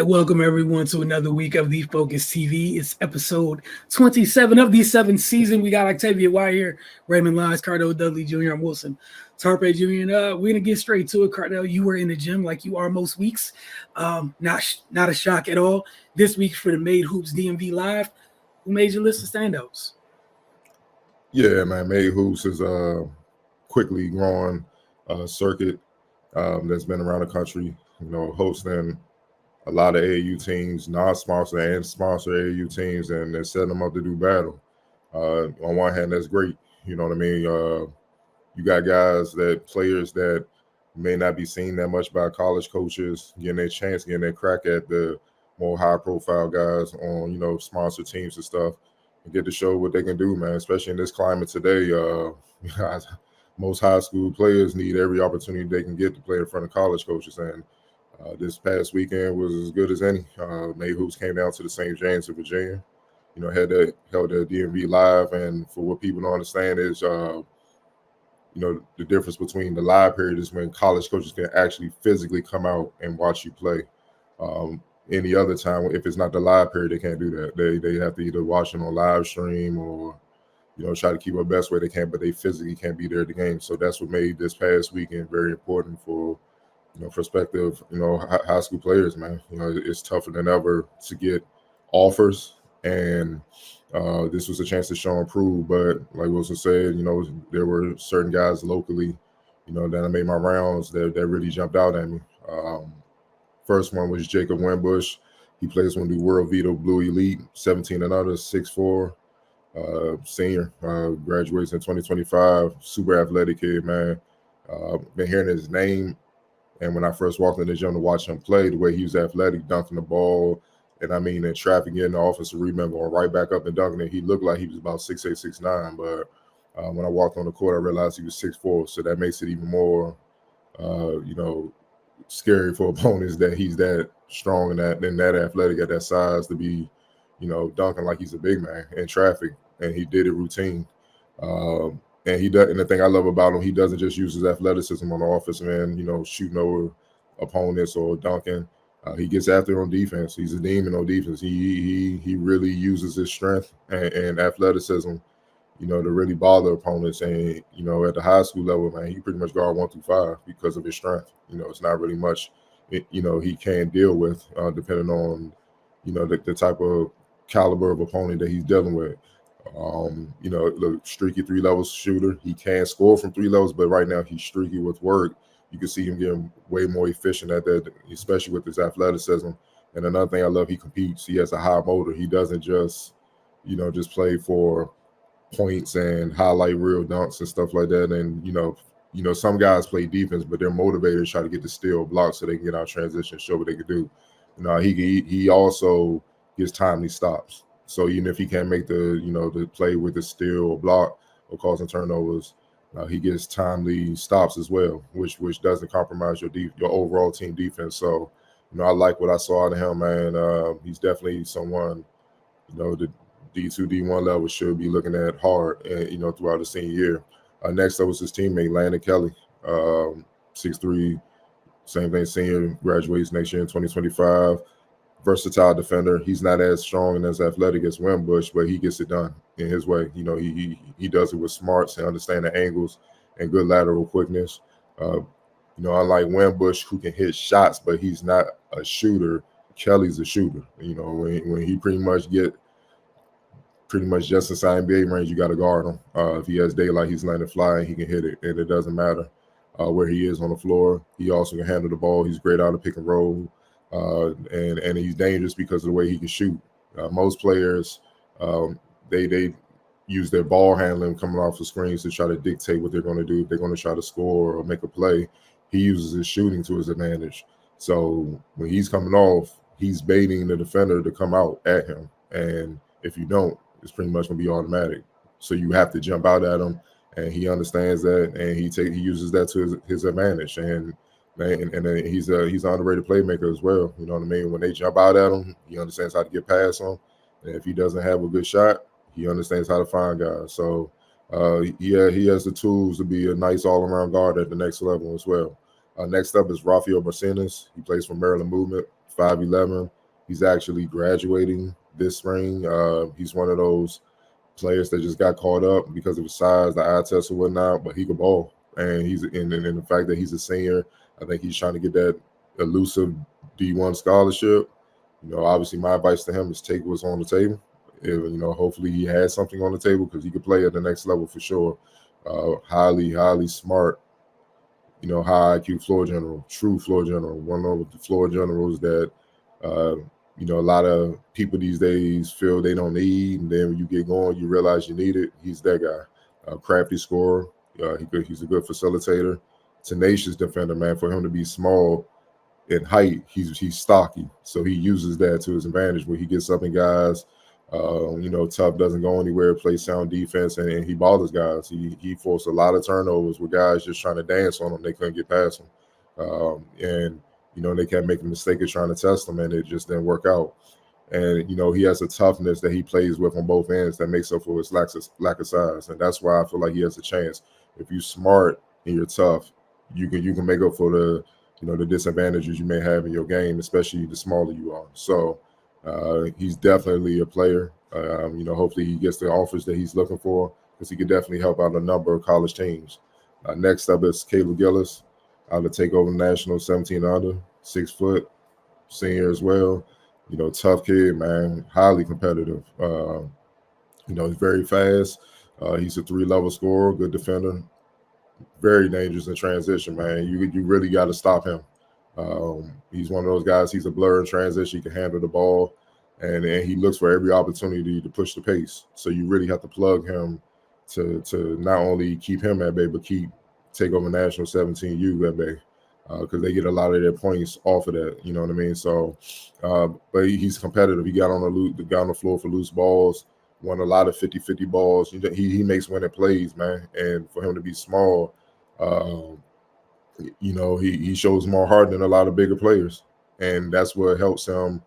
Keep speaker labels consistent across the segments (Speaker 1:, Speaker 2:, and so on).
Speaker 1: welcome everyone to another week of the Focus TV. It's episode 27 of the 7th season. We got Octavia White here, Raymond Lyons, Cardell Dudley Jr., and Wilson Tarpe Jr. And we're gonna get straight to it. Cardell, you were in the gym like you are most weeks. Not a shock at all. This week for the Made Hoops DMV Live, who made your list of standouts?
Speaker 2: Yeah, man, Made Hoops is a quickly growing circuit that's been around the country. Hosting a lot of AAU teams, non-sponsor and sponsor AAU teams, and they're setting them up to do battle. On one hand, that's great. You know what I mean? You got players that may not be seen that much by college coaches, getting their chance, getting their crack at the more high-profile guys on, sponsor teams and stuff, and get to show what they can do, man, especially in this climate today. Most high school players need every opportunity they can get to play in front of college coaches, and this past weekend was as good as any. Made Hoops came down to the St. James in Virginia. Held the DMV Live, and for what people don't understand is, the difference between the live period is when college coaches can actually physically come out and watch you play. Any other time, if it's not the live period, they can't do that. They have to either watch it on live stream or try to keep up best way they can, but they physically can't be there at the game. So that's what made this past weekend very important for prospective, high school players, man. It's tougher than ever to get offers, and this was a chance to show and prove. But like Wilson said, there were certain guys locally, that I made my rounds that really jumped out at me. First one was Jacob Winbush. He plays on the World Vito Blue Elite, 17 and under, 6'4", senior, graduates in 2025. Super athletic kid, man. Been hearing his name. And when I first walked in the gym to watch him play, the way he was athletic, dunking the ball, and in traffic, getting the offensive rebound, going right back up and dunking it, he looked like he was about 6'8", 6'9". But when I walked on the court, I realized he was 6'4". So that makes it even more, scary for opponents that he's that strong and that athletic at that size to be, dunking like he's a big man in traffic. And he did it routine. And he does, and the thing I love about him, he doesn't just use his athleticism on the offensive end, shooting over opponents or dunking. He gets after on defense. He's a demon on defense. He really uses his strength and athleticism, to really bother opponents. And at the high school level, man, he pretty much guard 1 through 5 because of his strength. It's not really much, he can deal with depending on, the type of caliber of opponent that he's dealing with. Look, streaky 3 levels shooter. He can score from 3 levels, but right now he's streaky with work. You can see him getting way more efficient at that, especially with his athleticism. And another thing I love, he competes. He has a high motor. He doesn't just, just play for points and highlight real dunks and stuff like that. And some guys play defense, but they're motivated to try to get the steal block so they can get out transition, show what they can do. He also gets timely stops. So even if he can't make the play with the steal or block or causing turnovers, he gets timely stops as well, which doesn't compromise your overall team defense. So, I like what I saw out of him, man. He's definitely someone, the D2, D1 level should be looking at hard, throughout the senior year. Next up was his teammate, Landon Kelly, 6'3", same thing, senior, graduates next year in 2025. Versatile defender. He's not as strong and as athletic as Winbush, but he gets it done in his way. He does it with smarts and understand the angles and good lateral quickness. Unlike Winbush, who can hit shots, but he's not a shooter. Kelly's a shooter. When he pretty much just inside NBA range, you got to guard him. If he has daylight, he's letting it fly and he can hit it, and it doesn't matter where he is on the floor. He also can handle the ball. He's great out of pick and roll. And he's dangerous because of the way he can shoot. Most players, they use their ball handling coming off the screens to try to dictate what they're going to do. If they're going to try to score or make a play, he uses his shooting to his advantage. So when he's coming off, he's baiting the defender to come out at him. And if you don't, it's pretty much going to be automatic. So you have to jump out at him, and he understands that, and he uses that to his advantage. And he's an underrated playmaker as well. You know what I mean? When they jump out at him, he understands how to get past them. And if he doesn't have a good shot, he understands how to find guys. So, he has the tools to be a nice all-around guard at the next level as well. Next up is Rafael Marcinez. He plays for Maryland Movement, 5'11", He's actually graduating this spring. He's one of those players that just got caught up because of his size, the eye test or whatnot, but he could ball. And he's in the fact that he's a senior, I think he's trying to get that elusive D1 scholarship. Obviously my advice to him is take what's on the table. Hopefully he has something on the table because he could play at the next level for sure. Highly, highly smart, high IQ floor general, true floor general, one of the floor generals that, a lot of people these days feel they don't need. And then when you get going, you realize you need it. He's that guy. Crafty scorer. He's a good facilitator. Tenacious defender, man. For him to be small in height, he's stocky. So he uses that to his advantage where he gets up in guys. Tough doesn't go anywhere, plays sound defense, and he bothers guys. He forced a lot of turnovers with guys just trying to dance on him. They couldn't get past him. They kept making the mistake of trying to test him, and it just didn't work out. And, he has a toughness that he plays with on both ends that makes up for his lack of size. And that's why I feel like he has a chance. If you're smart and you're tough, you can make up for the, the disadvantages you may have in your game, especially the smaller you are. So he's definitely a player. Hopefully he gets the offers that he's looking for because he could definitely help out a number of college teams. Next up is Caleb Gillis out of Takeover National, 17 under, 6 foot, senior as well. Tough kid, man, highly competitive. He's very fast. He's a 3-level scorer, good defender, very dangerous in transition, man. You really got to stop him. He's one of those guys, he's a blur in transition. He can handle the ball, and he looks for every opportunity to push the pace. So you really have to plug him to not only keep him at bay, but keep Takeover National 17U at bay. Because they get a lot of their points off of that, you know what I mean? So, but he's competitive. He got on the floor for loose balls, won a lot of 50-50 balls. He makes winning plays, man. And for him to be small, he shows more heart than a lot of bigger players, and that's what helps him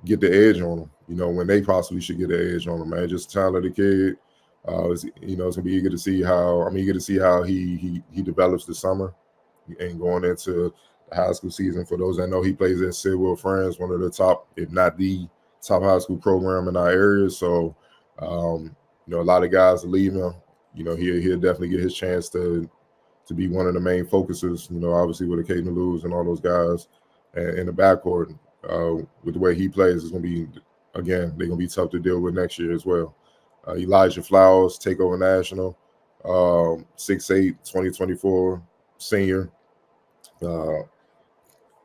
Speaker 2: get the edge on them. When they possibly should get the edge on them, man. Just a talented kid. It's gonna be eager to see how he develops this summer. And going into the high school season, for those that know, he plays at Sidwell Friends, one of the top, if not the top high school program in our area. So, a lot of guys leave him. He'll definitely get his chance to be one of the main focuses. Obviously with Acaden Lewis and all those guys in the backcourt. With the way he plays, it's gonna be they're gonna be tough to deal with next year as well. Elijah Flowers, Takeover National, 6'8", 2024. Senior,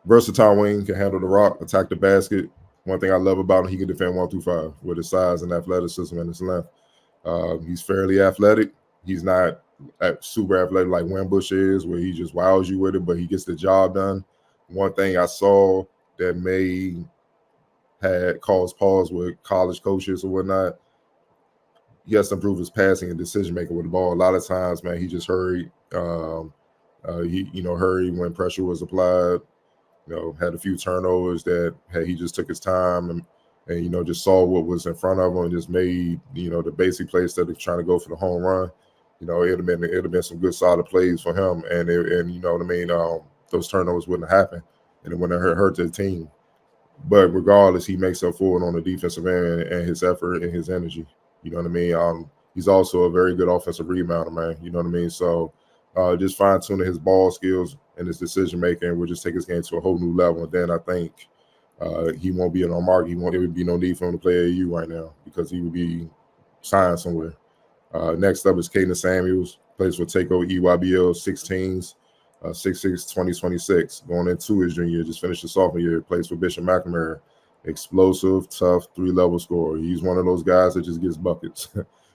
Speaker 2: versatile wing, can handle the rock, attack the basket. One thing I love about him, he can defend 1 through 5 with his size and athleticism and his length. He's fairly athletic. He's not super athletic like Wimbush is, where he just wows you with it, but he gets the job done. One thing I saw that had caused pause with college coaches or whatnot, he has to improve his passing and decision making with the ball. A lot of times, man, he just hurried. He hurried when pressure was applied, had a few turnovers that he just took his time and just saw what was in front of him and just made, the basic play instead of trying to go for the home run. It'd have been some good solid plays for him. And those turnovers wouldn't happen and it wouldn't hurt the team. But regardless, he makes up for it on the defensive end and his effort and his energy. You know what I mean? He's also a very good offensive rebounder, man. You know what I mean? So just fine-tuning his ball skills and his decision-making will just take his game to a whole new level. And then I think he won't be in our market. There would be no need for him to play AAU right now because he would be signed somewhere. Next up is Caden Samuels, plays for Takeover EYBL 16s, 6'6", 2026. Going into his junior year, just finished his sophomore year, plays for Bishop McNamara. Explosive, tough, 3-level scorer. He's one of those guys that just gets buckets.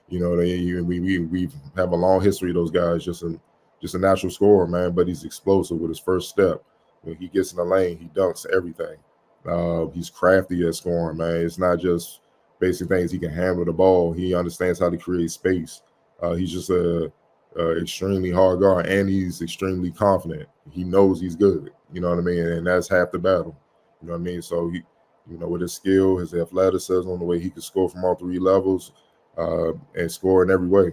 Speaker 2: We have a long history of those guys, just a natural scorer, man, but he's explosive with his first step. When he gets in the lane, he dunks everything. He's crafty at scoring, man. It's not just basic things. He can handle the ball. He understands how to create space. He's just a extremely hard guard, and he's extremely confident. He knows he's good, you know what I mean? And that's half the battle, you know what I mean? So, with his skill, his athleticism, the way he can score from all 3 levels and score in every way,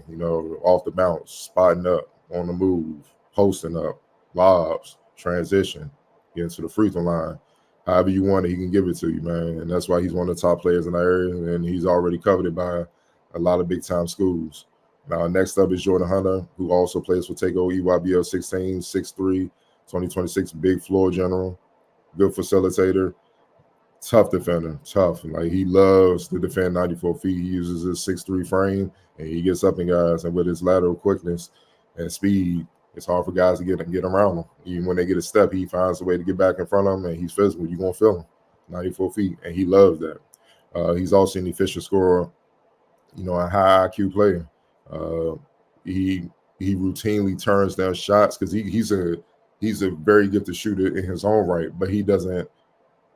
Speaker 2: off the bounce, spotting up, on the move, posting up, lobs, transition, getting to the free throw line. however you want it, he can give it to you, man. And that's why he's one of the top players in the area, and he's already coveted by a lot of big-time schools. Now, next up is Jordan Hunter, who also plays for Takeover EYBL 16, 6'3", 2026, big floor general, good facilitator, tough defender, tough. Like, he loves to defend 94 feet. He uses his 6'3" frame, and he gets up in guys. And with his lateral quickness and speed, it's hard for guys to get around him. Even when they get a step, he finds a way to get back in front of him, and he's physical. You're going to feel him, 94 feet, and he loves that. He's also an efficient scorer, a high IQ player. He routinely turns down shots because he's a very gifted shooter in his own right, but he lets his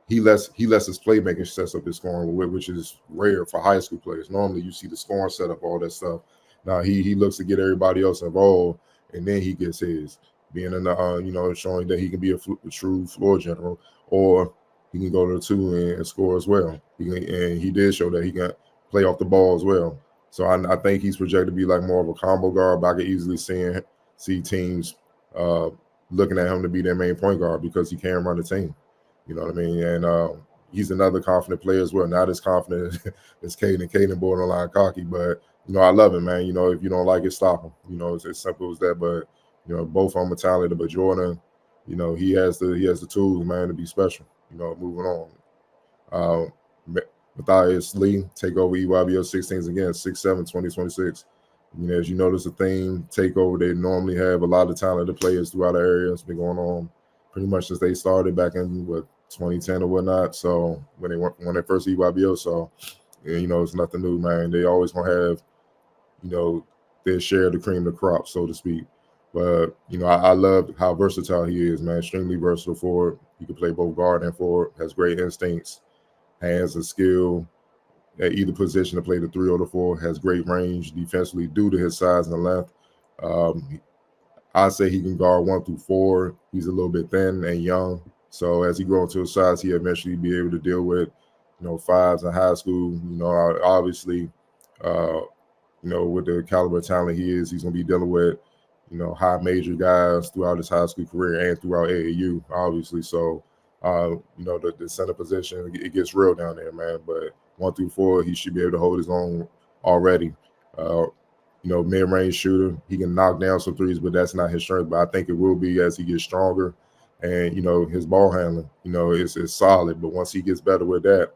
Speaker 2: playmaking sets up his scoring, which is rare for high school players. Normally you see the scoring setup, all that stuff. Now he looks to get everybody else involved, and then he gets his, being in the showing that he can be a true floor general, or he can go to the two and score as well. And he did show that he can play off the ball as well. So I think he's projected to be like more of a combo guard, but I could easily see teams looking at him to be their main point guard because he can run the team. You know what I mean? And he's another confident player as well. Not as confident as Caden. Caden borderline cocky, but I love him, man. If you don't like it, stop him. It's as simple as that. But both of them are talented. But Jordan, he has the tools, man, to be special. Moving on. Matthias Lee, Takeover EYBL 16s again, 6'7", 2026. As you notice, the theme, Takeover, they normally have a lot of talented players throughout the area. It's been going on pretty much since they started back in 2010 or whatnot. So when they won their first EYBL, so it's nothing new, man. They always gonna have their share of the cream of the crop, so to speak. But I love how versatile he is, man. Extremely versatile forward. He can play both guard and forward. Has great instincts. Has a skill at either position to play the 3 or the 4, has great range defensively due to his size and length. I say he can guard 1 through 4. He's a little bit thin and young. So as he grows to his size, he'll eventually be able to deal with, 5s in high school. Obviously, with the caliber of talent he is, he's going to be dealing with, high major guys throughout his high school career and throughout AAU, obviously. So, the center position, it gets real down there, man. But 1 through 4, he should be able to hold his own already. Mid-range shooter. He can knock down some threes, but that's not his strength. But I think it will be as he gets stronger. And, his ball handling, is solid. But once he gets better with that,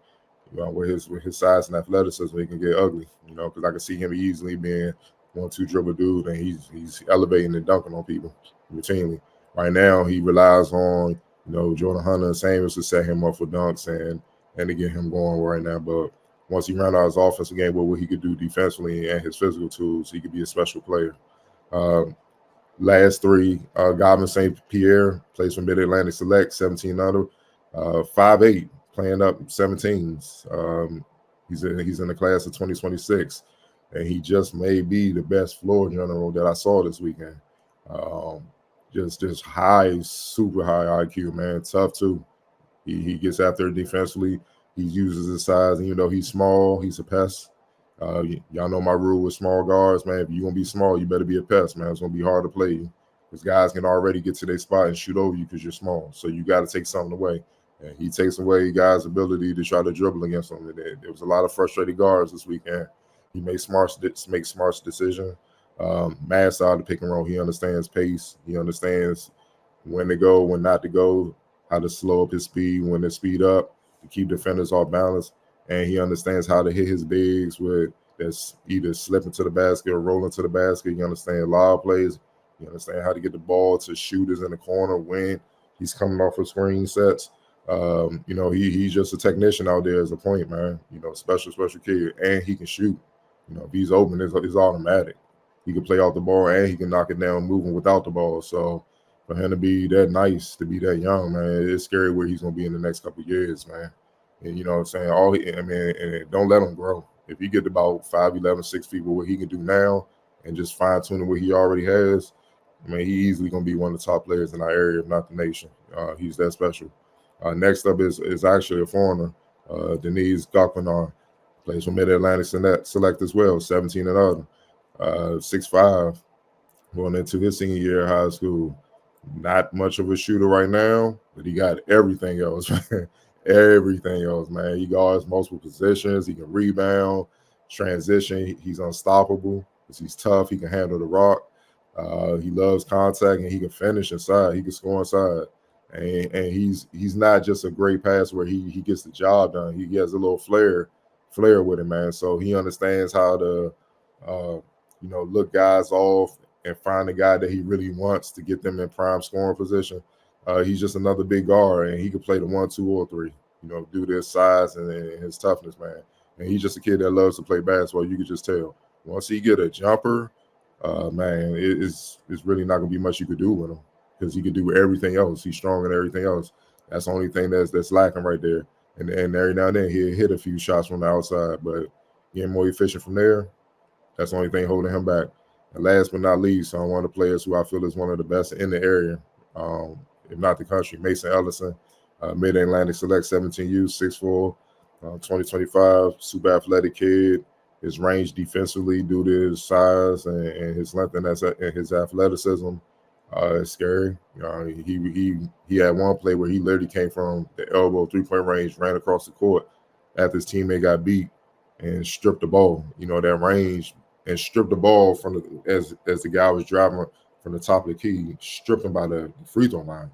Speaker 2: with his size and athleticism, he can get ugly, because I can see him easily being 1-2 dribble dude, and he's elevating and dunking on people routinely. Right now, he relies on, Jordan Hunter and Samuels to set him up for dunks and to get him going right now. But once he ran out his offensive game with what he could do defensively and his physical tools, he could be a special player. Last 3, Godwin St. Pierre, plays for Mid-Atlantic Select, 17 under, 5'8", playing up 17s. He's in the class of 2026, and he just may be the best floor general that I saw this weekend. Just high, super high IQ, man. Tough too. He gets after it defensively. He uses his size, and he's small. He's a pest. Y'all know my rule with small guards, man. If you're gonna be small, you better be a pest, man. It's gonna be hard to play you because guys can already get to their spot and shoot over you because you're small. So you got to take something away. And he takes away guys' ability to try to dribble against them. There was a lot of frustrated guards this weekend. He makes smart decisions. Mass out of the pick and roll. He understands pace. He understands when to go, when not to go, how to slow up his speed, when to speed up, to keep defenders off balance. And he understands how to hit his bigs with that's either slipping to the basket or rolling to the basket. He understands lob plays. He understands how to get the ball to shooters in the corner when he's coming off of screen sets. He's just a technician out there as a point, man. Special kid. And he can shoot. If he's open, it's automatic. He can play off the ball and he can knock it down moving without the ball. So for him to be that nice, to be that young, man, it's scary where he's going to be in the next couple of years, man. And you know what I'm saying? And don't let him grow. If he get about 5'11", 6 feet with what he can do now and just fine-tuning what he already has, he easily going to be one of the top players in our area, if not the nation. He's that special. Next up is actually a foreigner, Denise Gokwanar, plays for Mid-Atlantic Select as well, 17 and under. 6'5", going into his senior year of high school. Not much of a shooter right now, but he got everything else. everything else, man. He guards multiple positions. He can rebound, transition. He's unstoppable because he's tough. He can handle the rock. He loves contact, and he can finish inside. He can score inside. And he's not just a great passer where he gets the job done. He has a little flair with him, man. So he understands how to look guys off and find the guy that he really wants to get them in prime scoring position. He's just another big guard, and he can play the 1, 2, or 3. Due to his size and his toughness, man. And he's just a kid that loves to play basketball. You can just tell. Once he get a jumper, man, it's really not gonna be much you could do with him because he could do everything else. He's strong in everything else. That's the only thing that's lacking right there. And every now and then he'll hit a few shots from the outside, but getting more efficient from there, that's the only thing holding him back. And last but not least, one of the players who I feel is one of the best in the area, if not the country, Mason Ellison, Mid-Atlantic Select 17U, 6'4", 2025, super athletic kid. His range defensively due to his size and his length and his athleticism is scary. He had one play where he literally came from the elbow 3-point range, ran across the court after his teammate got beat and stripped the ball. That range and stripped the ball from as the guy was driving from the top of the key, stripped him by the free throw line.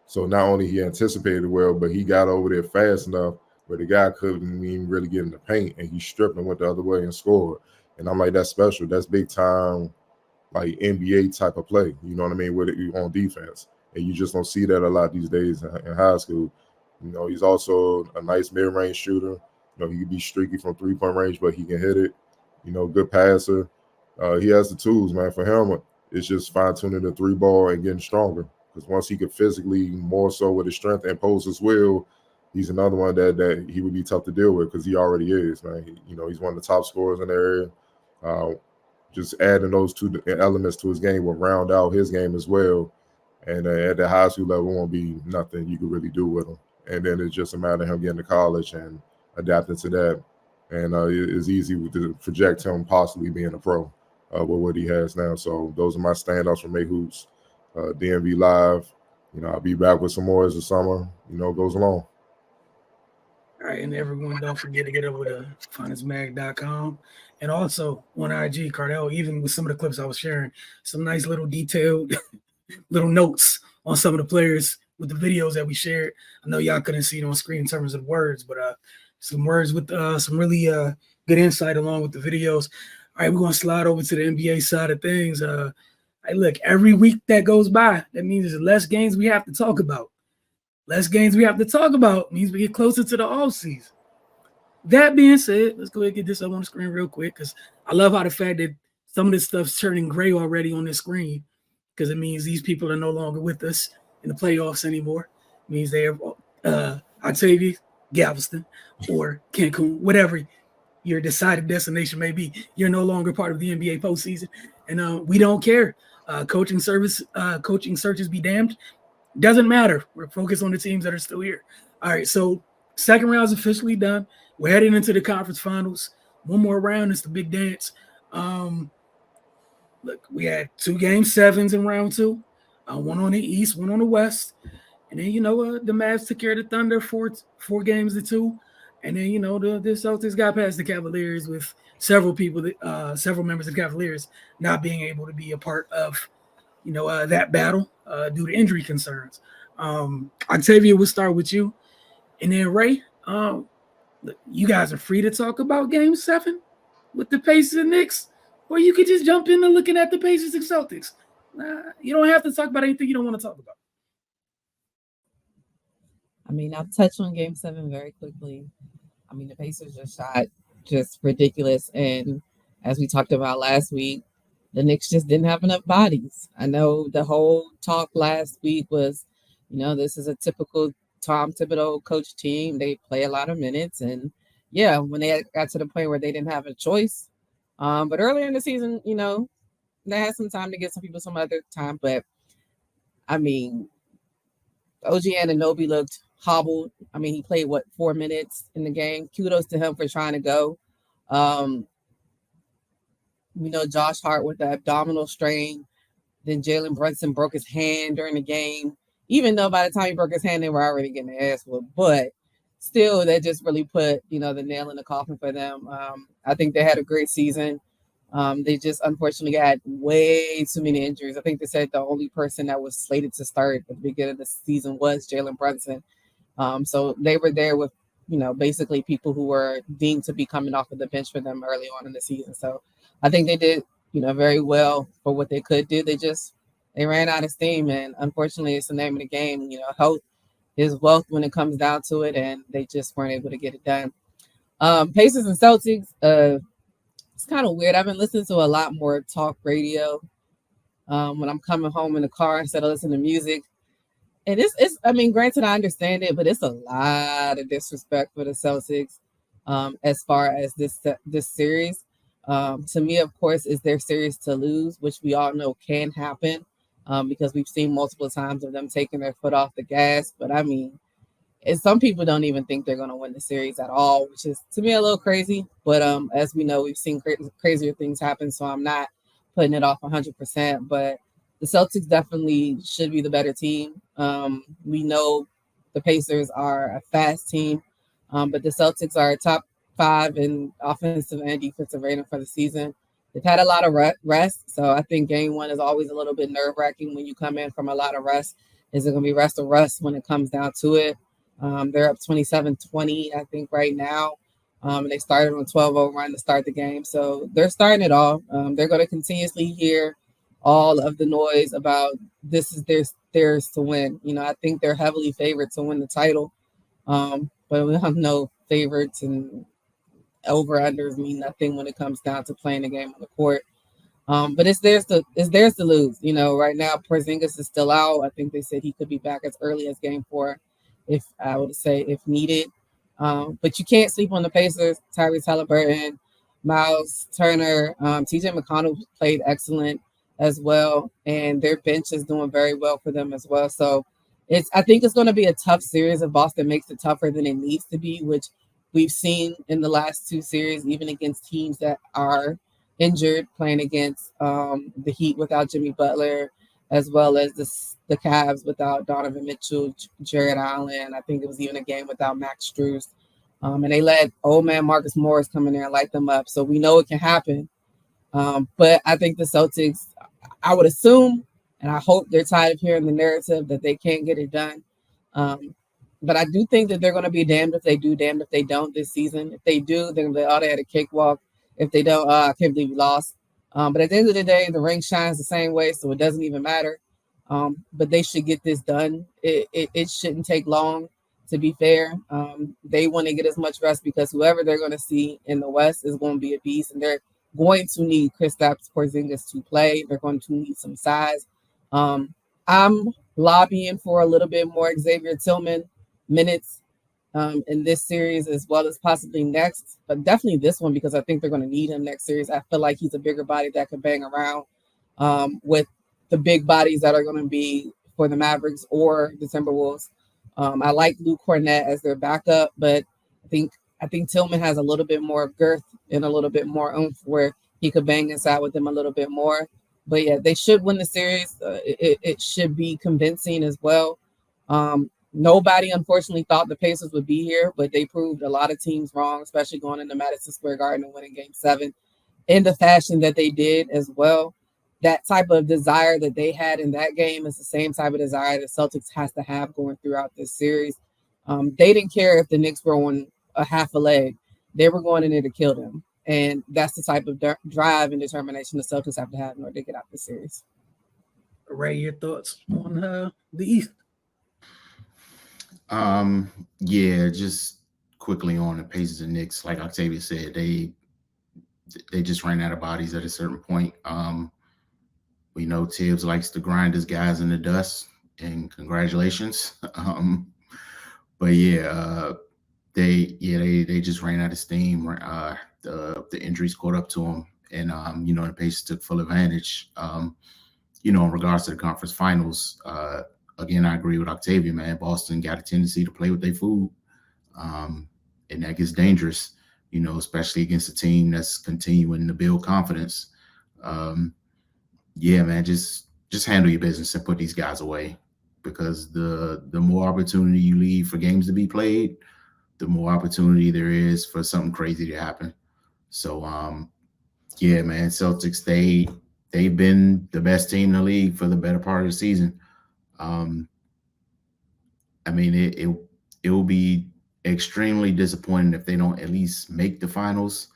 Speaker 2: So not only he anticipated well, but he got over there fast enough where the guy couldn't even really get in the paint, and he stripped and went the other way and scored. And I'm like, that's special. That's big time, like NBA type of play. You know what I mean? With it on defense, and you just don't see that a lot these days in high school. He's also a nice mid-range shooter. He can be streaky from 3-point range, but he can hit it. Good passer. He has the tools, man. For him, it's just fine-tuning the 3-ball and getting stronger. Because once he could physically, more so with his strength, impose his will, he's another one that he would be tough to deal with because he already is, man. He's one of the top scorers in the area. Just adding those two elements to his game will round out his game as well. And at the high school level, won't be nothing you could really do with him. And then it's just a matter of him getting to college and adapting to that. And it's easy to project him possibly being a pro with what he has now. So those are my standouts from Made Hoops DMV Live. I'll be back with some more as the summer, goes along.
Speaker 1: All right, and everyone, don't forget to get over to finestmag.com. And also on IG, Cardell, even with some of the clips I was sharing, some nice little detailed little notes on some of the players with the videos that we shared. I know y'all couldn't see it on screen in terms of words, but some words with some really good insight along with the videos. All right, we're going to slide over to the NBA side of things. Hey, look, every week that goes by, that means there's less games we have to talk about. Less games we have to talk about means we get closer to the offseason. That being said, let's go ahead and get this up on the screen real quick because I love how the fact that some of this stuff's turning gray already on this screen because it means these people are no longer with us in the playoffs anymore. It means they are Octavia, Galveston, or Cancun, whatever your decided destination may be. You're no longer part of the NBA postseason, and we don't care. Coaching searches be damned. Doesn't matter. We're focused on the teams that are still here. All right, so second round is officially done. We're heading into the conference finals. One more round is the big dance. Look, we had 2 game 7s in round 2, one on the East, one on the West. And then, the Mavs took care of the Thunder 4 games to 2. And then, the Celtics got past the Cavaliers with several members of the Cavaliers not being able to be a part of, that battle due to injury concerns. Octavia, we'll start with you. And then Ray, look, you guys are free to talk about game 7 with the Pacers and Knicks, or you could just jump into looking at the Pacers and Celtics. You don't have to talk about anything you don't want to talk about.
Speaker 3: I'll touch on game 7 very quickly. The Pacers just shot just ridiculous. And as we talked about last week, the Knicks just didn't have enough bodies. I know the whole talk last week was, this is a typical Tom Thibodeau coach team. They play a lot of minutes. And yeah, when they got to the point where they didn't have a choice. But earlier in the season, they had some time to get some people some other time. But OG Anunoby looked hobbled. He played 4 minutes in the game. Kudos to him for trying to go. Josh Hart with the abdominal strain. Then Jalen Brunson broke his hand during the game. Even though by the time he broke his hand, they were already getting their ass whooped. But still, that just really put, the nail in the coffin for them. I think they had a great season. They just unfortunately had way too many injuries. I think they said the only person that was slated to start at the beginning of the season was Jalen Brunson. So they were there with, basically people who were deemed to be coming off of the bench for them early on in the season. So I think they did, very well for what they could do. They ran out of steam, and unfortunately, it's the name of the game. Health is wealth when it comes down to it, and they just weren't able to get it done. Pacers and Celtics, it's kind of weird. I've been listening to a lot more talk radio when I'm coming home in the car instead of listening to music. And it's I mean, granted, I understand it, but it's a lot of disrespect for the Celtics as far as this series. To me, of course, is their series to lose, which we all know can happen because we've seen multiple times of them taking their foot off the gas. But I mean, some people don't even think they're going to win the series at all, which is to me a little crazy. But as we know, we've seen crazier things happen, so I'm not putting it off 100%. But the Celtics definitely should be the better team. We know the Pacers are a fast team, but the Celtics are top 5 in offensive and defensive rating for the season. They've had a lot of rest, so I think game 1 is always a little bit nerve-wracking when you come in from a lot of rest. Is it going to be rest or rust when it comes down to it? They're up 27-20, I think, right now. And they started on a 12-0 run to start the game. So they're starting it off. They're going to continuously hear all of the noise about this is theirs to win. I think they're heavily favored to win the title. But we have no favorites, and over-unders mean nothing when it comes down to playing the game on the court. But it's theirs to lose. Right now, Porzingis is still out. I think they said he could be back as early as game 4. If needed. But you can't sleep on the Pacers. Tyrese Halliburton, Miles Turner, TJ McConnell played excellent as well, and their bench is doing very well for them as well. So I think it's going to be a tough series if Boston makes it tougher than it needs to be, which we've seen in the last 2 series, even against teams that are injured, playing against the Heat without Jimmy Butler, as well as the Cavs without Donovan Mitchell, Jared Allen. I think it was even a game without Max Strus. And they let old man Marcus Morris come in there and light them up. So we know it can happen. But I think the Celtics, I would assume, and I hope they're tired of hearing the narrative that they can't get it done. But I do think that they're going to be damned if they do, damned if they don't this season. If they do, then they had a cakewalk. If they don't, I can't believe we lost. But at the end of the day, the ring shines the same way, so it doesn't even matter. But they should get this done. It shouldn't take long, to be fair. They want to get as much rest because whoever they're going to see in the West is going to be a beast, and they're going to need Kristaps Porzingis to play. They're going to need some size. I'm lobbying for a little bit more Xavier Tillman minutes in this series as well as possibly next, but definitely this one because I think they're going to need him next series. I feel like he's a bigger body that can bang around with the big bodies that are going to be for the Mavericks or the Timberwolves. I like Luke Cornett as their backup, but I think Tillman has a little bit more girth and a little bit more oomph where he could bang inside with them a little bit more. But yeah, they should win the series. It should be convincing as well. Nobody, unfortunately, thought the Pacers would be here, but they proved a lot of teams wrong, especially going into Madison Square Garden and winning Game 7 in the fashion that they did as well. That type of desire that they had in that game is the same type of desire the Celtics has to have going throughout this series. They didn't care if the Knicks were on a half a leg. They were going in there to kill them. And that's the type of drive and determination the Celtics have to have in order to get out the series.
Speaker 1: Ray, your thoughts on the East?
Speaker 4: Yeah, just quickly on the Pacers and Knicks, like Octavia said, they just ran out of bodies at a certain point. We know Tibbs likes to grind his guys in the dust, and congratulations. But yeah, they just ran out of steam. The injuries caught up to them, and the Pacers took full advantage. In regards to the conference finals, again, I agree with Octavia, man. Boston got a tendency to play with their food, and that gets dangerous, especially against a team that's continuing to build confidence. Yeah, man, just handle your business and put these guys away, because the more opportunity you leave for games to be played, the more opportunity there is for something crazy to happen. So yeah, man, Celtics, they've been the best team in the league for the better part of the season. I mean, it will be extremely disappointing if they don't at least make the finals.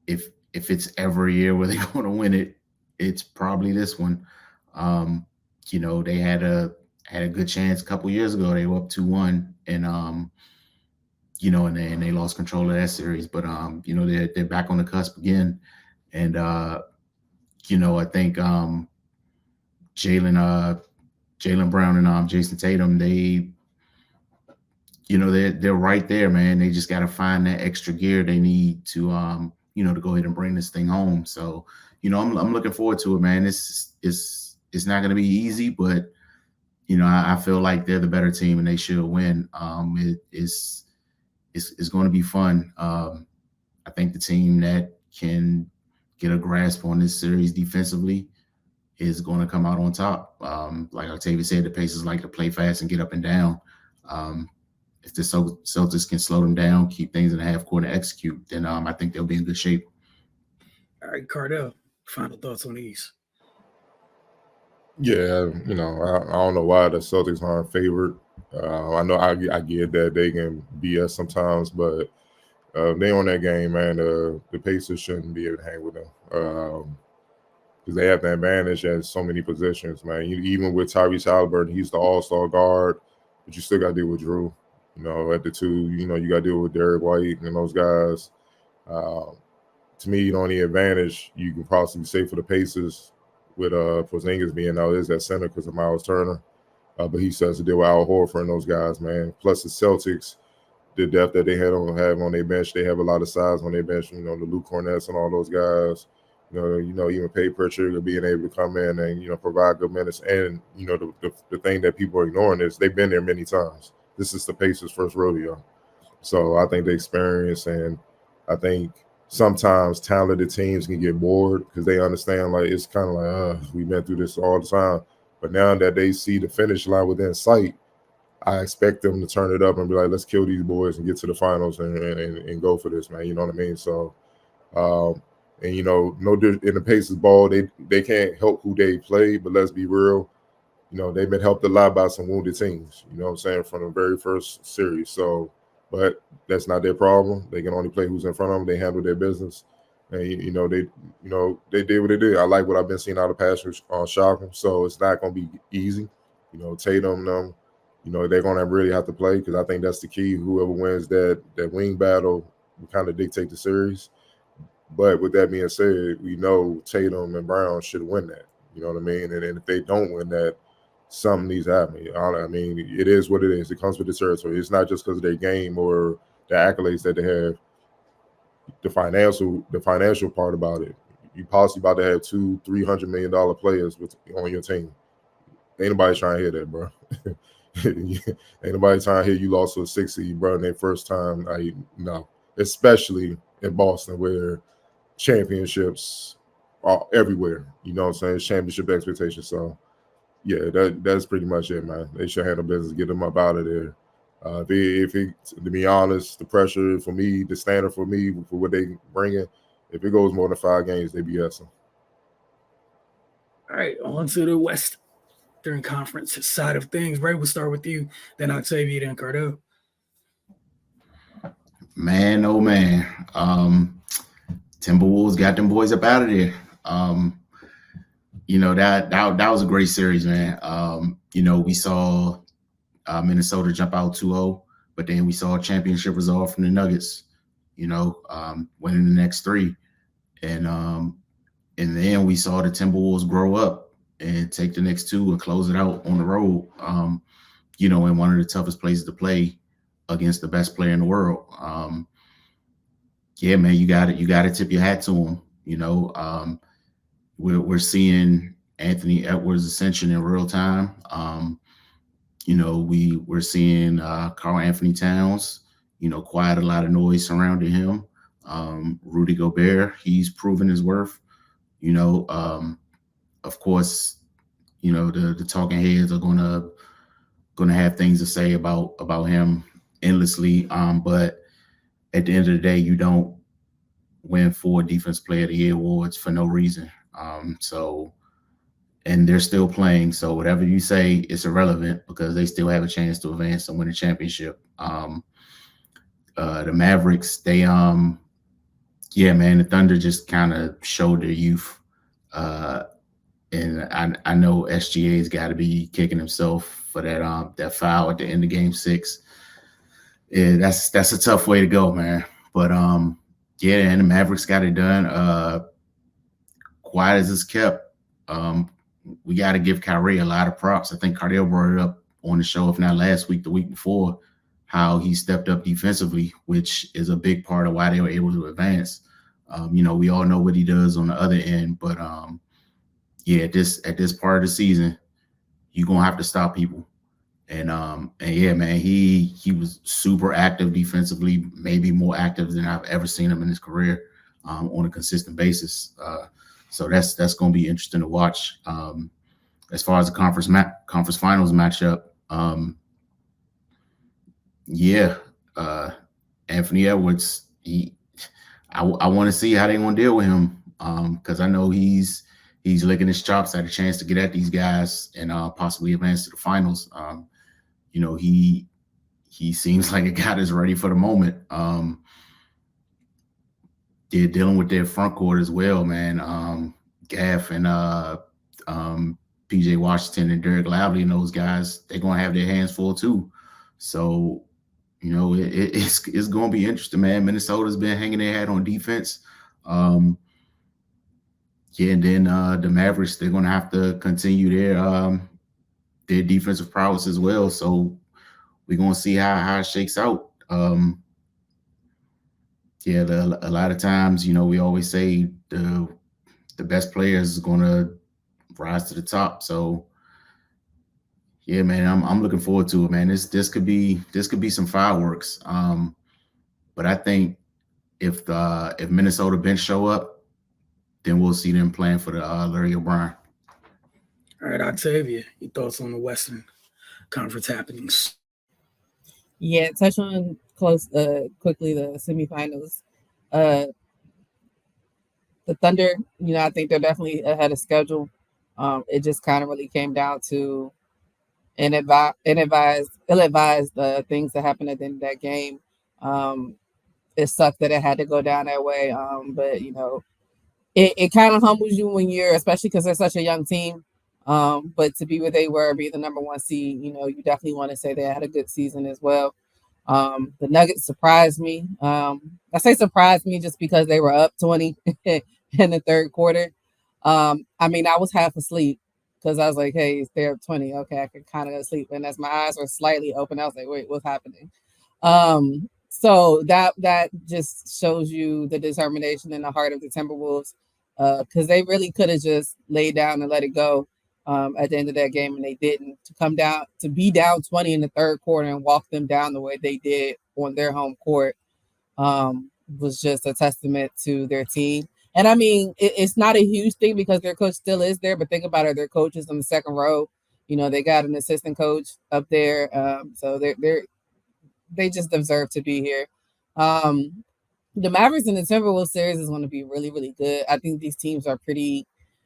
Speaker 4: If it's ever a year where they're going to win it, it's probably this one. You know, they had a good chance a couple years ago. They were up 2-1, and you know, and they lost control of that series. But you know, they're back on the cusp again, and you know, I think Jaylen Brown and Jason Tatum, they, you know, they're right there, man. They just got to find that extra gear they need to you know, to go ahead and bring this thing home. So, you know, I'm looking forward to it, man. It's not going to be easy, but you know, I feel like they're the better team and they should win. It's going to be fun. I think the team that can get a grasp on this series defensively is going to come out on top. Like Octavia said, the Pacers like to play fast and get up and down. If the Celtics can slow them down, keep things in the half court and execute, then I think they'll be in good shape.
Speaker 1: All right, Cardell, final thoughts on these.
Speaker 2: Yeah, you know, I don't know why the Celtics aren't favored. I know I get that they can BS sometimes, but they on that game, man. The Pacers shouldn't be able to hang with them because they have the advantage at so many positions, man. Even with Tyrese Haliburton, he's the all-star guard, but you still got to deal with Drew. You know, at the two, you know, you got to deal with Derek White and those guys. To me, the only advantage you can possibly say for the Pacers with Porzingis being out is that center because of Miles Turner. But he still has to deal with Al Horford and those guys, man. Plus the Celtics, the depth that they have on their bench, they have a lot of size on their bench. You know, the Luke Cornets and all those guys. You know, even Pay Pritchard being able to come in and, you know, provide good minutes. And, you know, the thing that people are ignoring is they've been there many times. This is the Pacers' first rodeo. So I think the experience, and I think sometimes talented teams can get bored because they understand, like, it's kind of like, we've been through this all the time. But now that they see the finish line within sight, I expect them to turn it up and be like, let's kill these boys and get to the finals and go for this, man. You know what I mean? So, and, you know, in the Pacers ball, they can't help who they play, but let's be real. You know, they've been helped a lot by some wounded teams, you know what I'm saying, from the very first series. So, but that's not their problem. They can only play who's in front of them. They handle their business. And, you know, they did what they did. I like what I've been seeing out of Patrick on Shotgun. So it's not going to be easy. You know, Tatum, them, you know, they're going to really have to play because I think that's the key. Whoever wins that wing battle will kind of dictate the series. But with that being said, we know Tatum and Brown should win that. You know what I mean? And if they don't win that, something needs to happen. I mean, it is what it is. It comes with the territory. It's not just because of their game or the accolades that they have. The financial part about it. You possibly about to have $200-300 million players on your team. Ain't nobody trying to hear that, bro. Ain't nobody trying to hear you lost to a 6 seed, bro, in their first time. No, especially in Boston where championships are everywhere. You know what I'm saying? Championship expectations. So, yeah, that's pretty much it, man. They should handle business, get them up out of there. To be honest, the pressure for me, the standard for me for what they bringing, if it goes more than 5 games, they BS them.
Speaker 1: All right, on to the Western Conference side of things. Ray, we'll start with you, then Octavia, then Cardell.
Speaker 4: Man, oh man. Timberwolves got them boys up out of there. You know, that was a great series, man. You know, we saw Minnesota jump out 2-0, but then we saw a championship result from the Nuggets, you know, winning the next 3. And then we saw the Timberwolves grow up and take the next 2 and close it out on the road, you know, in one of the toughest places to play against the best player in the world. Yeah, man, you got to tip your hat to him. You know, we're seeing Anthony Edwards' ascension in real time. You know, we're seeing Karl Anthony Towns, you know, quiet a lot of noise surrounding him. Rudy Gobert, he's proven his worth. You know, of course, you know, the talking heads are going to going to have things to say about him endlessly. But at the end of the day, you don't win 4 Defense Player of the Year awards for no reason. And they're still playing. So whatever you say, it's irrelevant because they still have a chance to advance and win a championship. The Mavericks, they, the Thunder just kind of showed their youth. And I know SGA's got to be kicking himself for that foul at the end of Game 6. Yeah, that's a tough way to go, man. But and the Mavericks got it done. Quiet as it's kept. We got to give Kyrie a lot of props. I think Cardell brought it up on the show, if not last week, the week before, how he stepped up defensively, which is a big part of why they were able to advance. We all know what he does on the other end, but at this part of the season, you're gonna have to stop people. And man, he was super active defensively, maybe more active than I've ever seen him in his career on a consistent basis. So that's going to be interesting to watch. As far as the conference finals matchup, Anthony Edwards. I want to see how they're going to deal with him because I know he's licking his chops at a chance to get at these guys and possibly advance to the finals. He seems like a guy that's ready for the moment. They're dealing with their front court as well, man. Gaff and PJ Washington and Derek Lively and those guys, they're gonna have their hands full too. So, it's gonna be interesting, man. Minnesota's been hanging their hat on defense. And then the Mavericks, they're gonna have to continue their defensive prowess as well. So we're gonna see how it shakes out. A lot of times, we always say the best players is gonna rise to the top. So yeah, man, I'm looking forward to it, man. This could be some fireworks. But I think if Minnesota bench show up, then we'll see them playing for the Larry O'Brien.
Speaker 1: All right, Octavia, your thoughts on the Western Conference happenings?
Speaker 3: Yeah, touch on quickly the semifinals. The Thunder, I think they're definitely ahead of schedule. It just kind of really came down to ill-advised things that happened at the end of that game. It sucked that it had to go down that way, but it kind of humbles you when you're, especially because they're such a young team. But to be where they were, be the number 1 seed, you definitely want to say they had a good season as well. The Nuggets surprised me. I say surprised me just because they were up 20 in the third quarter. I was half asleep because I was like, hey, they're up 20. Okay, I could kind of go to sleep. And as my eyes were slightly open, I was like, wait, what's happening? So that just shows you the determination in the heart of the Timberwolves because they really could have just laid down and let it go at the end of that game, and they didn't. To be down 20 in the third quarter and walk them down the way they did on their home court was just a testament to their team. And it's not a huge thing because their coach still is there, but think about it, their coach is in the second row. They got an assistant coach up there, so they just deserve to be here. The Mavericks and the Timberwolves series is going to be really, really good. I think these teams are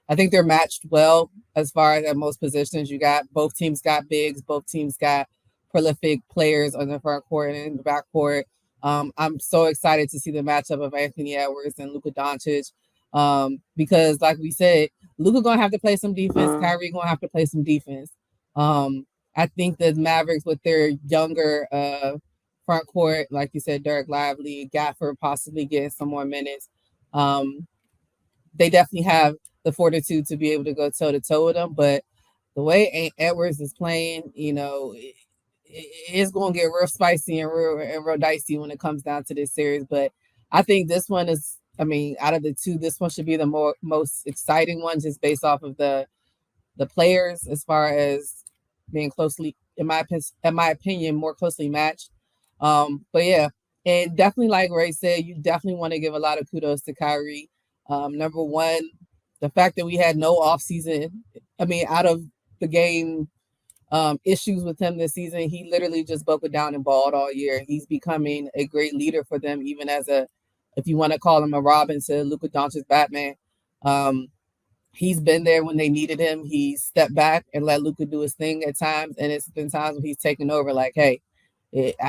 Speaker 3: I think they're matched well as far as at most positions. Both teams got bigs. Both teams got prolific players on the front court and in the back court. I'm so excited to see the matchup of Anthony Edwards and Luka Doncic because, like we said, Luka going to have to play some defense. Kyrie going to have to play some defense. I think the Mavericks with their younger front court, like you said, Derek Lively, Gafford possibly getting some more minutes. They definitely have the fortitude to be able to go toe-to-toe with them. But the way Edwards is playing, it's going to get real spicy and real dicey when it comes down to this series. But I think this one is, out of the two, this one should be the most exciting one just based off of the players as far as being closely, in my opinion, more closely matched. But yeah, and definitely like Ray said, you definitely want to give a lot of kudos to Kyrie. Number one, the fact that we had no offseason, out of the game issues with him this season. He literally just buckled down and balled all year. He's becoming a great leader for them, even as if you want to call him a Robin to Luka Doncic's Batman. He's been there when they needed him. He stepped back and let Luka do his thing at times, and it's been times when he's taken over like, hey,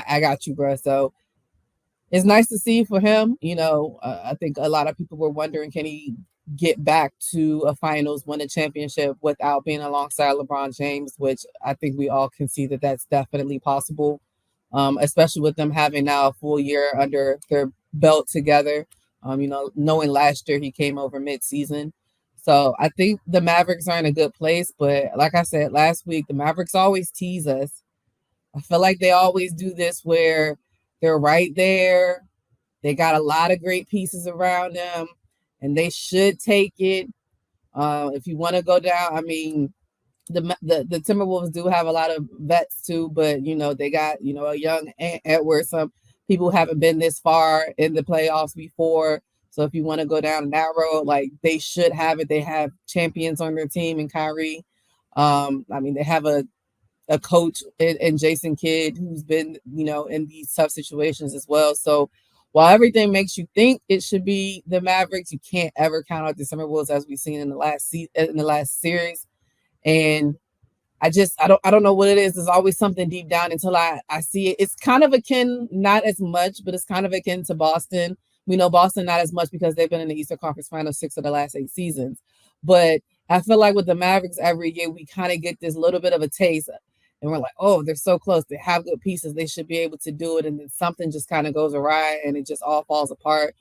Speaker 3: I got you, bro. So it's nice to see for him. I think a lot of people were wondering, can he get back to a finals, win a championship without being alongside LeBron James, which I think we all can see that that's definitely possible, especially with them having now a full year under their belt together. Knowing last year he came over mid-season. So I think the Mavericks are in a good place. But like I said last week, the Mavericks always tease us. I feel like they always do this where they're right there. They got a lot of great pieces around them, and they should take it. If you want to go down, I mean, the Timberwolves do have a lot of vets too, but they got a young Edwards. Some people haven't been this far in the playoffs before. So if you want to go down that road, like they should have it. They have champions on their team in Kyrie. They have a coach in Jason Kidd who's been, in these tough situations as well. So while everything makes you think it should be the Mavericks, you can't ever count out the Timberwolves as we've seen in the last series. And I don't know what it is. There's always something deep down until I see it. It's kind of akin, not as much, but it's kind of akin to Boston. We know Boston not as much because they've been in the Eastern Conference Finals 6 of the last 8 seasons. But I feel like with the Mavericks every year, we kind of get this little bit of a taste. And we're like, oh, they're so close. They have good pieces. They should be able to do it. And then something just kind of goes awry and it just all falls apart.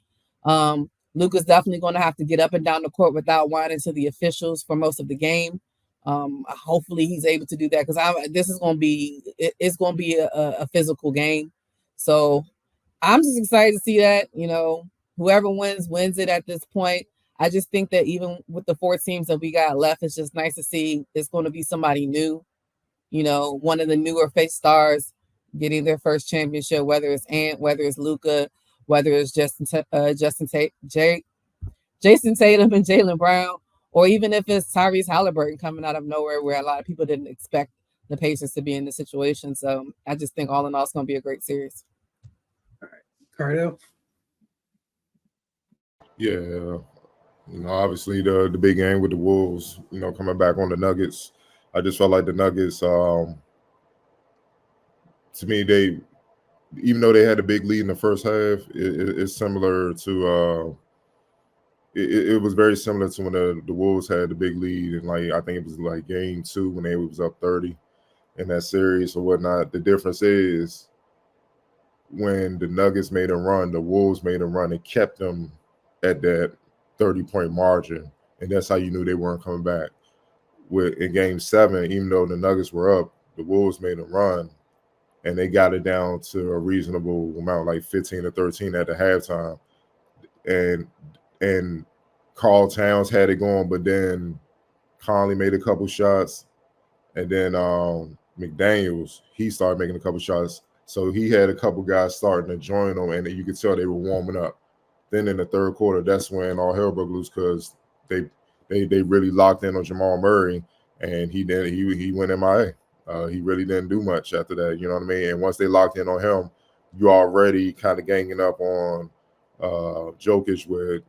Speaker 3: Luka's definitely going to have to get up and down the court without whining to the officials for most of the game. Hopefully he's able to do that because it's going to be a physical game. So I'm just excited to see that, whoever wins it at this point. I just think that even with the 4 teams that we got left, it's just nice to see it's going to be somebody new, one of the newer face stars getting their first championship, whether it's Ant, whether it's Luka, whether it's Jason Tatum and Jaylen Brown, or even if it's Tyrese Halliburton coming out of nowhere where a lot of people didn't expect the Pacers to be in this situation. So I just think all in all, it's going to be a great series.
Speaker 1: All right. Cardell?
Speaker 2: Yeah. Obviously the big game with the Wolves, coming back on the Nuggets. I just felt like the Nuggets, to me, even though they had a big lead in the first half, it's similar to it was very similar to when the Wolves had the big lead, and I think it was like game 2 when they was up 30 in that series or whatnot. The difference is when the Nuggets made a run, the Wolves made a run and kept them at that 30-point margin, and that's how you knew they weren't coming back. In game 7, even though the Nuggets were up, the Wolves made a run, and they got it down to a reasonable amount, like 15 to 13 at the halftime. And Karl Towns had it going, but then Conley made a couple shots, and then McDaniels, he started making a couple shots. So he had a couple guys starting to join them, and you could tell they were warming up. Then in the third quarter, that's when all hell broke loose because they really locked in on Jamal Murray, and he went MIA. He really didn't do much after that, you know what I mean? And once they locked in on him, you already kind of ganging up on Jokic with,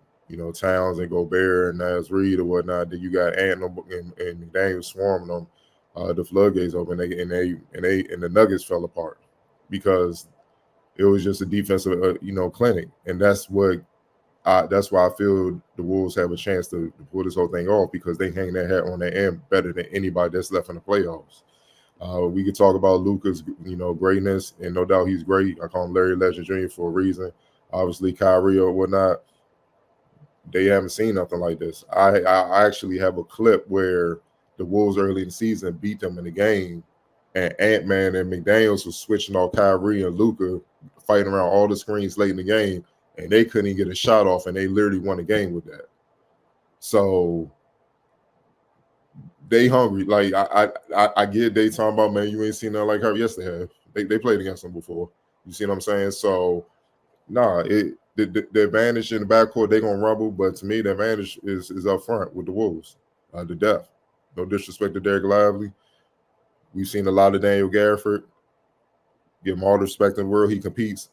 Speaker 2: Towns and Gobert and Naz Reid or whatnot. Then you got Ant and McDaniel swarming them. The floodgates open, and the Nuggets fell apart because it was just a defensive, clinic, and that's why I feel the Wolves have a chance to pull this whole thing off because they hang their hat on their end better than anybody that's left in the playoffs. We could talk about Luka's, greatness, and no doubt he's great. I call him Larry Legend Jr. for a reason. Obviously, Kyrie or whatnot, they haven't seen nothing like this. I actually have a clip where the Wolves early in the season beat them in the game, and Ant-Man and McDaniels was switching off Kyrie and Luka, fighting around all the screens late in the game, and they couldn't get a shot off, and they literally won the game with that. So they hungry. Like I get they talking about, man, you ain't seen nothing like her. Yes, they have. They played against them before. You see what I'm saying? So the advantage in the backcourt, they're gonna rumble, but to me, the advantage is up front with the Wolves. The depth. No disrespect to Derek Lively. We've seen a lot of Daniel Gafford. Give him all the respect in the world. He competes,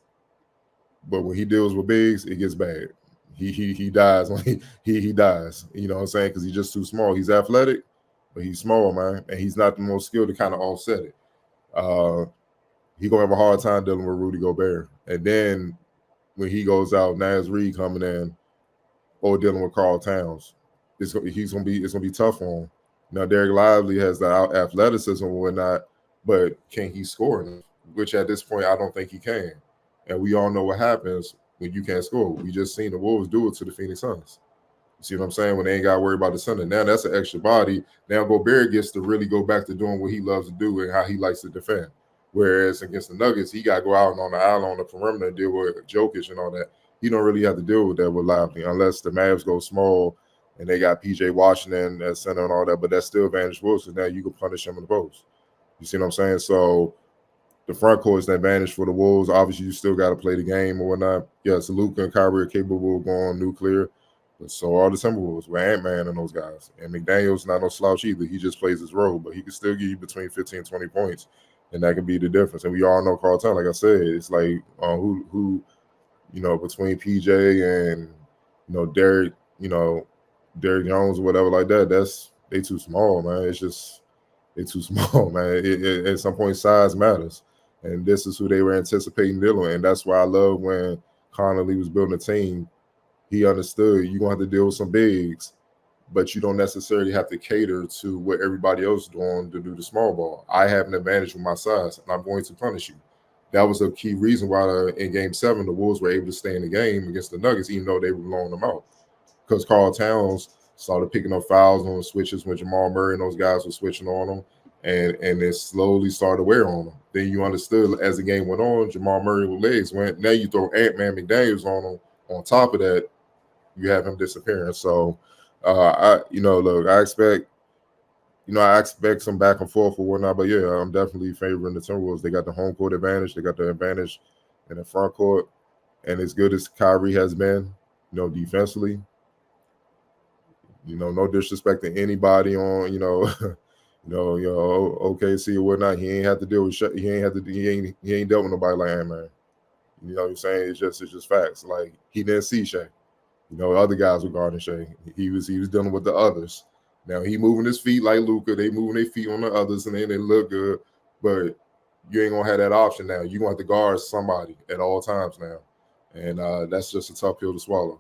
Speaker 2: but when he deals with bigs, it gets bad. He dies when he dies. You know what I'm saying? Because he's just too small. He's athletic, but he's small, man, and he's not the most skilled to kind of offset it. He gonna have a hard time dealing with Rudy Gobert, and then when he goes out, Naz Reid coming in, or dealing with Karl Towns, it's gonna be tough on him. Now Derek Lively has the athleticism and whatnot, but can he score enough? Which at this point I don't think he can. And we all know what happens when you can't score. We just seen the Wolves do it to the Phoenix Suns. You see what I'm saying? When they ain't got to worry about the center. Now that's an extra body. Now Gobert gets to really go back to doing what he loves to do and how he likes to defend. Whereas against the Nuggets, he got to go out on the island on the perimeter and deal with Jokic and all that. He don't really have to deal with that with Lively unless the Mavs go small and they got PJ Washington at center and all that. But that's still advantage Wolves because now you can punish him in the post. You see what I'm saying? So the front court is an advantage for the Wolves. Obviously, you still got to play the game or whatnot. Yes, Luka and Kyrie are capable of going nuclear. But so are the Timberwolves with Ant-Man and those guys. And McDaniel's not no slouch either. He just plays his role, but he can still give you between 15 and 20 points. And that can be the difference. And we all know Karl Towns, like I said, it's like who between PJ and Derek, Derek Jones or whatever like that, they too small, man. It's just they too small, man. At some point, size matters. And this is who they were anticipating dealing with. And that's why I love when Connolly was building a team. He understood you're going to have to deal with some bigs, but you don't necessarily have to cater to what everybody else is doing to do the small ball. I have an advantage with my size, and I'm going to punish you. That was a key reason why in Game 7, the Wolves were able to stay in the game against the Nuggets, even though they were blowing them out. Because Karl Towns started picking up fouls on the switches when Jamal Murray and those guys were switching on them, and it slowly started to wear on them. Then you understood as the game went on, Jamal Murray's legs went. Now you throw Ant-Man McDaniels on him. On top of that, you have him disappearing. So, I expect some back and forth or whatnot. But yeah, I'm definitely favoring the Timberwolves. They got the home court advantage. They got the advantage in the front court. And as good as Kyrie has been, defensively, no disrespect to anybody on, OKC or whatnot. He ain't have to deal with he ain't dealt with nobody like Ant-Man. You know what I'm saying? It's just facts. Like he didn't see Shea. Other guys were guarding Shea. He was dealing with the others. Now he moving his feet like Luka. They moving their feet on the others, and then they look good. But you ain't gonna have that option now. You're gonna have to guard somebody at all times now, and that's just a tough pill to swallow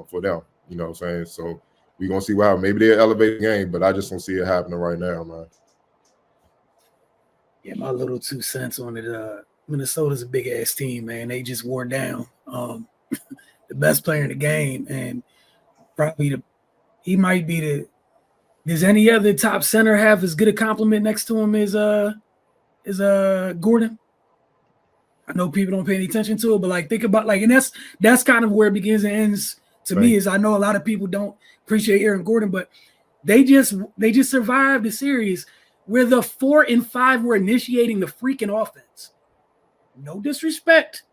Speaker 2: for them. You know what I'm saying? So we're gonna see what happens. Maybe they'll elevate the game, but I just don't see it happening right now, man.
Speaker 1: Yeah, my little 2 cents on it. Minnesota's a big ass team, man. They just wore down the best player in the game, and probably he might be the. Does any other top center have as good a compliment next to him as Gordon? I know people don't pay any attention to it, but think about and that's kind of where it begins and ends to me. Is I know a lot of people don't appreciate Aaron Gordon, but they just survived the series where the 4 and 5 were initiating the freaking offense. No disrespect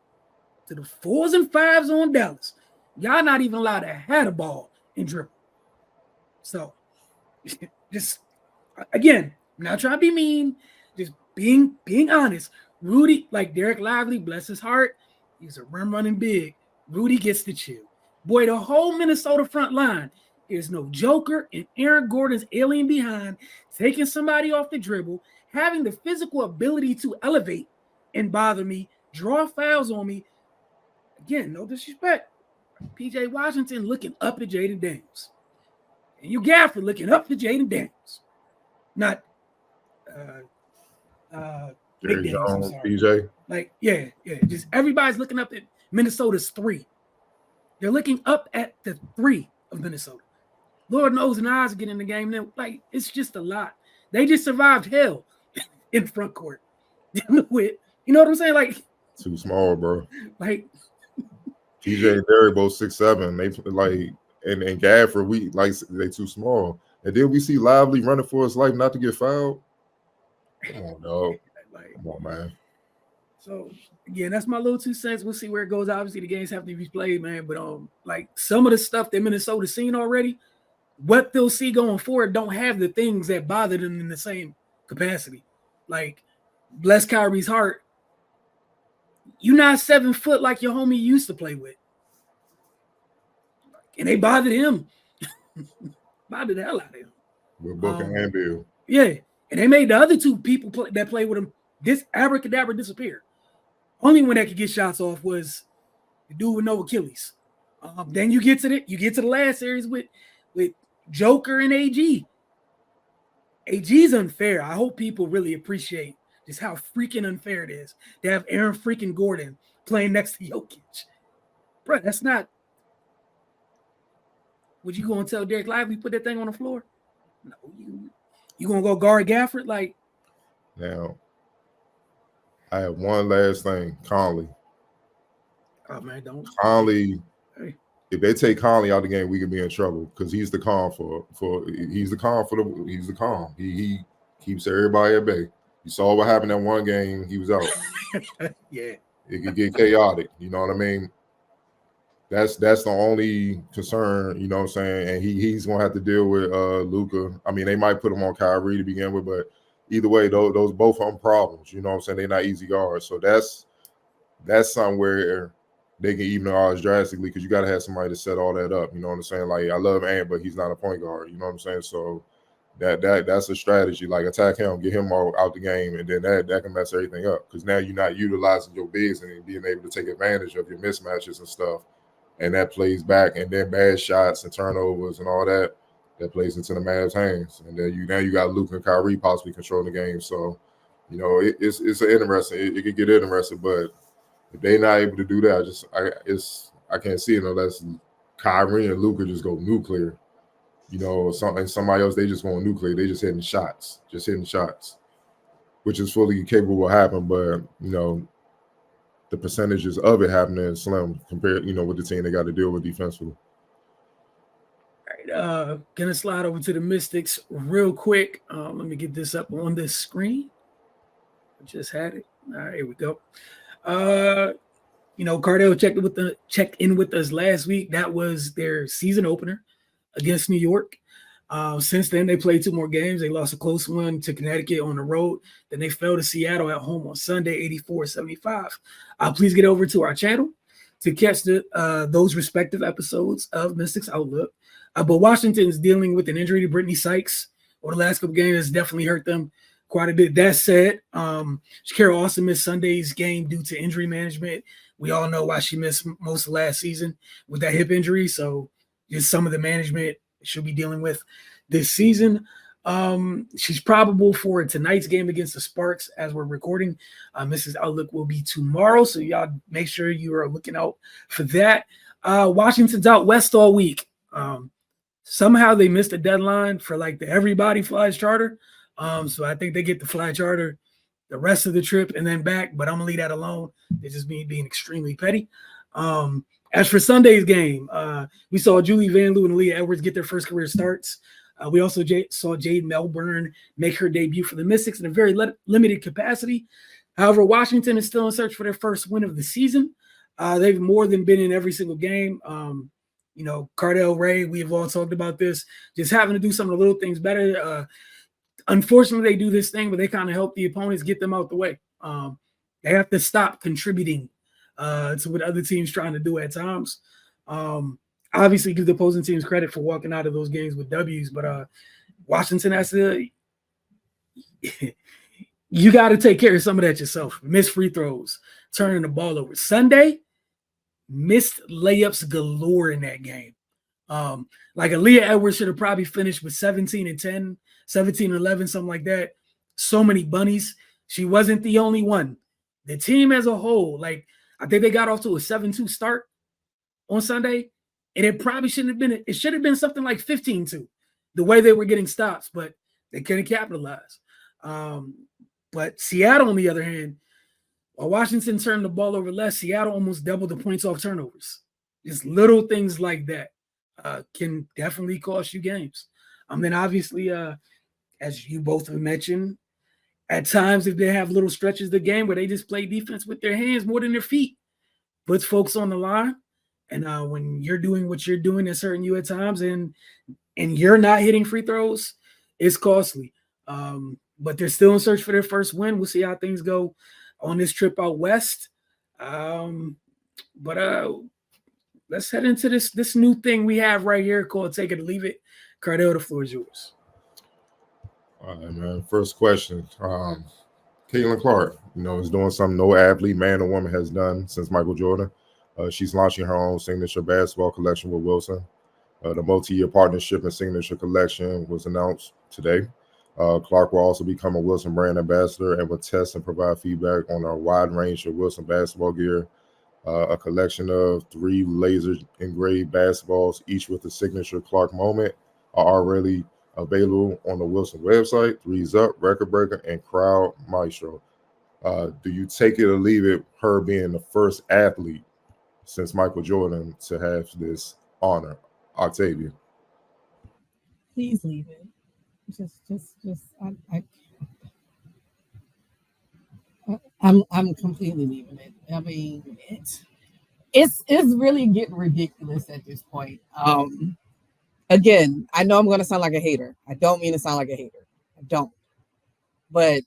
Speaker 1: to the 4s and 5s on Dallas. Y'all not even allowed to have a ball and dribble. So just again, I'm not trying to be mean, just being honest. Rudy, like Derek Lively, bless his heart, he's a running big. Rudy gets the chill. Boy, the whole Minnesota front line is no joker, and Aaron Gordon's alien behind, taking somebody off the dribble, having the physical ability to elevate and bother me, draw fouls on me. Again, no disrespect. PJ Washington looking up at Jaden Daniels. And you Gafford looking up to Jaden Daniels. Not
Speaker 2: Jerry Jones, PJ.
Speaker 1: Just everybody's looking up at Minnesota's 3. They're looking up at the 3 of Minnesota. Lord knows the eyes get in the game. Then, it's just a lot. They just survived hell in the front court. With, you know what I'm saying?
Speaker 2: Too small, bro.
Speaker 1: PJ
Speaker 2: and Derek both 6'7". They and Gafford, they too small. And then we see Lively running for his life not to get fouled. Come on, dog. Come on, man.
Speaker 1: So again, that's my little 2 cents. We'll see where it goes. Obviously, the games have to be played, man. But some of the stuff that Minnesota's seen already, what they'll see going forward don't have the things that bother them in the same capacity. Like, bless Kyrie's heart. You're not 7 foot like your homie used to play with. And they bothered him. Bothered the hell out of him.
Speaker 2: With Booker and Bill.
Speaker 1: Yeah. And they made the other two people that played with him abracadabra disappear. Only one that could get shots off was the dude with no Achilles. Then you get to the last series with Joker and AG. AG's unfair. I hope people really appreciate just how freaking unfair it is to have Aaron freaking Gordon playing next to Jokic. Bro, that's not. Would you go and tell Derek Lively put that thing on the floor? No, you gonna go guard Gafford? Like,
Speaker 2: now, I have one last thing. Conley.
Speaker 1: Oh man, don't.
Speaker 2: Conley.
Speaker 1: Hey.
Speaker 2: If they take Conley out of the game, we could be in trouble because he's the calm he's the calm. He keeps everybody at bay. You saw what happened that one game. He was out.
Speaker 1: Yeah,
Speaker 2: it could get chaotic. You know what I mean? That's the only concern. You know what I'm saying? And he's gonna have to deal with Luka. I mean, they might put him on Kyrie to begin with, but either way, those both are problems. You know what I'm saying? They're not easy guards. So that's somewhere they can even odds drastically because you got to have somebody to set all that up. You know what I'm saying? Like, I love Ant, but he's not a point guard. You know what I'm saying? So that's a strategy. Like, attack him, get him out the game, and then that can mess everything up because now you're not utilizing your bigs and being able to take advantage of your mismatches and stuff, and that plays back. And then bad shots and turnovers and all that plays into the Mavs' hands. And then you got Luke and Kyrie possibly controlling the game. So, you know, it's an interesting. It could get interesting, but if they're not able to do that, I can't see it unless Kyrie and Luka just go nuclear. You know, somebody else, they just going nuclear. They just hitting shots, which is fully capable of happening. But, you know, the percentages of it happening is slim compared, you know, with the team they got to deal with defensively.
Speaker 1: All right, gonna slide over to the Mystics real quick. Let me get this up on this screen. I just had it. All right, here we go. You know, Cardell checked in with us last week. That was their season opener against New York. Since then, they played 2 more games. They lost a close one to Connecticut on the road. Then they fell to Seattle at home on Sunday, 84-75. Please get over to our channel to catch those respective episodes of Mystics Outlook. But Washington's dealing with an injury to Brittany Sykes over the last couple games. Has definitely hurt them quite a bit. That said, Shakira also missed Sunday's game due to injury management. We all know why she missed most of last season with that hip injury. So just some of the management she'll be dealing with this season. She's probable for tonight's game against the Sparks as we're recording. Mrs. Outlook will be tomorrow. So y'all make sure you are looking out for that. Washington's out west all week. Somehow they missed a deadline for like the Everybody Flies charter. So I think they get the fly charter the rest of the trip and then back, but I'm gonna leave that alone. It's just me being extremely petty. As for Sunday's game, we saw Julie Van Loo and Aaliyah Edwards get their first career starts. We also saw Jade Melbourne make her debut for the Mystics in a very limited capacity. However, Washington is still in search for their first win of the season. They've more than been in every single game. You know, Cardell, Ray, we have all talked about this, just having to do some of the little things better. Unfortunately, they do this thing, but they kind of help the opponents get them out the way. They have to stop contributing to what other teams trying to do at times. Obviously, give the opposing teams credit for walking out of those games with W's, but Washington has to – you got to take care of some of that yourself. Missed free throws, turning the ball over. Sunday, missed layups galore in that game. Like Aaliyah Edwards should have probably finished with 17 and 10, 17 and 11, something like that. So many bunnies. She wasn't the only one. The team as a whole, like I think they got off to a 7-2 start on Sunday, and it probably shouldn't have been. It should have been something like 15-2, the way they were getting stops, but they couldn't capitalize. But Seattle, on the other hand, while Washington turned the ball over less, Seattle almost doubled the points off turnovers. Just little things like that can definitely cost you games. Then obviously, as you both have mentioned, at times if they have little stretches of the game where they just play defense with their hands more than their feet, puts folks on the line. And when you're doing what you're doing, it's hurting you at times, and you're not hitting free throws, it's costly. but they're still in search for their first win. We'll see how things go on this trip out west. But let's head into this new thing we have right here called Take It or Leave It. Cardell, the floor is yours.
Speaker 2: All right, man. First question. Caitlin Clark, is doing something no athlete, man or woman, has done since Michael Jordan. She's launching her own signature basketball collection with Wilson. The multi-year partnership and signature collection was announced today. Clark will also become a Wilson brand ambassador and will test and provide feedback on a wide range of Wilson basketball gear. A collection of 3 laser engraved basketballs, each with a signature Clark moment, are already available on the Wilson website. 3's Up, Record Breaker, and Crowd Maestro. Do you take it or leave it, her being the first athlete since Michael Jordan to have this honor? Octavia.
Speaker 3: Please leave it. I'm completely leaving it. I mean, it's really getting ridiculous at this point. Again, I know I'm going to sound like a hater. I don't mean to sound like a hater. I don't. But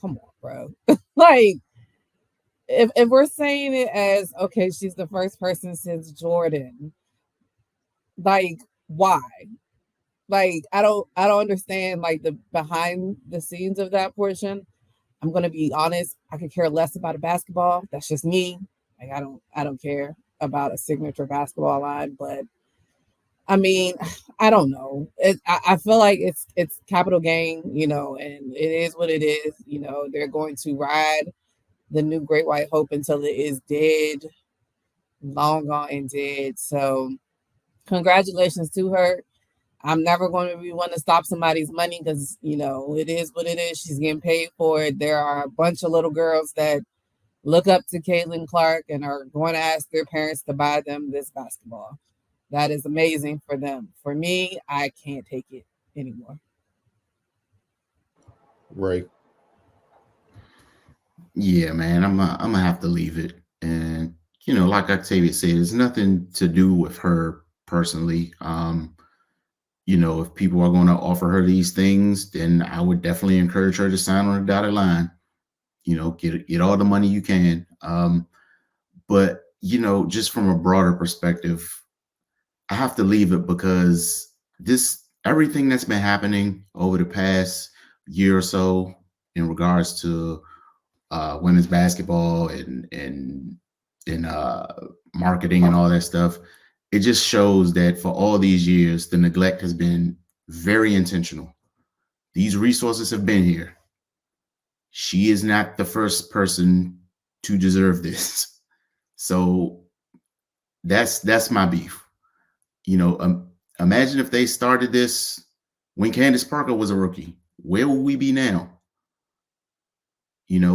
Speaker 3: come on, bro. Like, if we're saying it as, okay, she's the first person since Jordan, like, why? Like, I don't understand, like, the behind the scenes of that portion. I'm going to be honest. I could care less about a basketball. That's just me. Like, I don't care about a signature basketball line, but I mean, I don't know. I feel like it's capital gain, and it is what it is. They're going to ride the new Great White Hope until it is dead, long gone and dead. So congratulations to her. I'm never going to be one to stop somebody's money because, it is what it is. She's getting paid for it. There are a bunch of little girls that look up to Caitlin Clark and are going to ask their parents to buy them this basketball. That is amazing for them. For me, I can't take it anymore.
Speaker 2: Right.
Speaker 4: Yeah, man, I'm gonna have to leave it. And like Octavia said, it's nothing to do with her personally. If people are going to offer her these things, then I would definitely encourage her to sign on a dotted line. Get all the money you can. But just from a broader perspective, I have to leave it because everything that's been happening over the past year or so in regards to women's basketball and marketing and all that stuff, it just shows that for all these years, the neglect has been very intentional. These resources have been here. She is not the first person to deserve this. So that's my beef. Imagine if they started this when Candace Parker was a rookie. Where would we be now?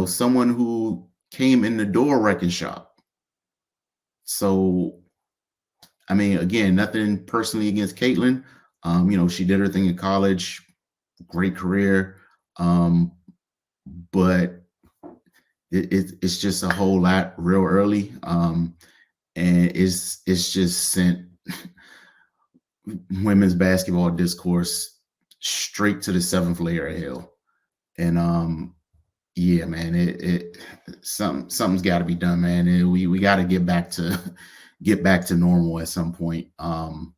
Speaker 4: Someone who came in the door wrecking shop. So, I mean, again, nothing personally against Caitlin. She did her thing in college, great career. But it's just a whole lot real early. And it's just sent women's basketball discourse straight to the 7th layer of hell. And yeah, man, something's got to be done, man. We got to get back to normal at some point. And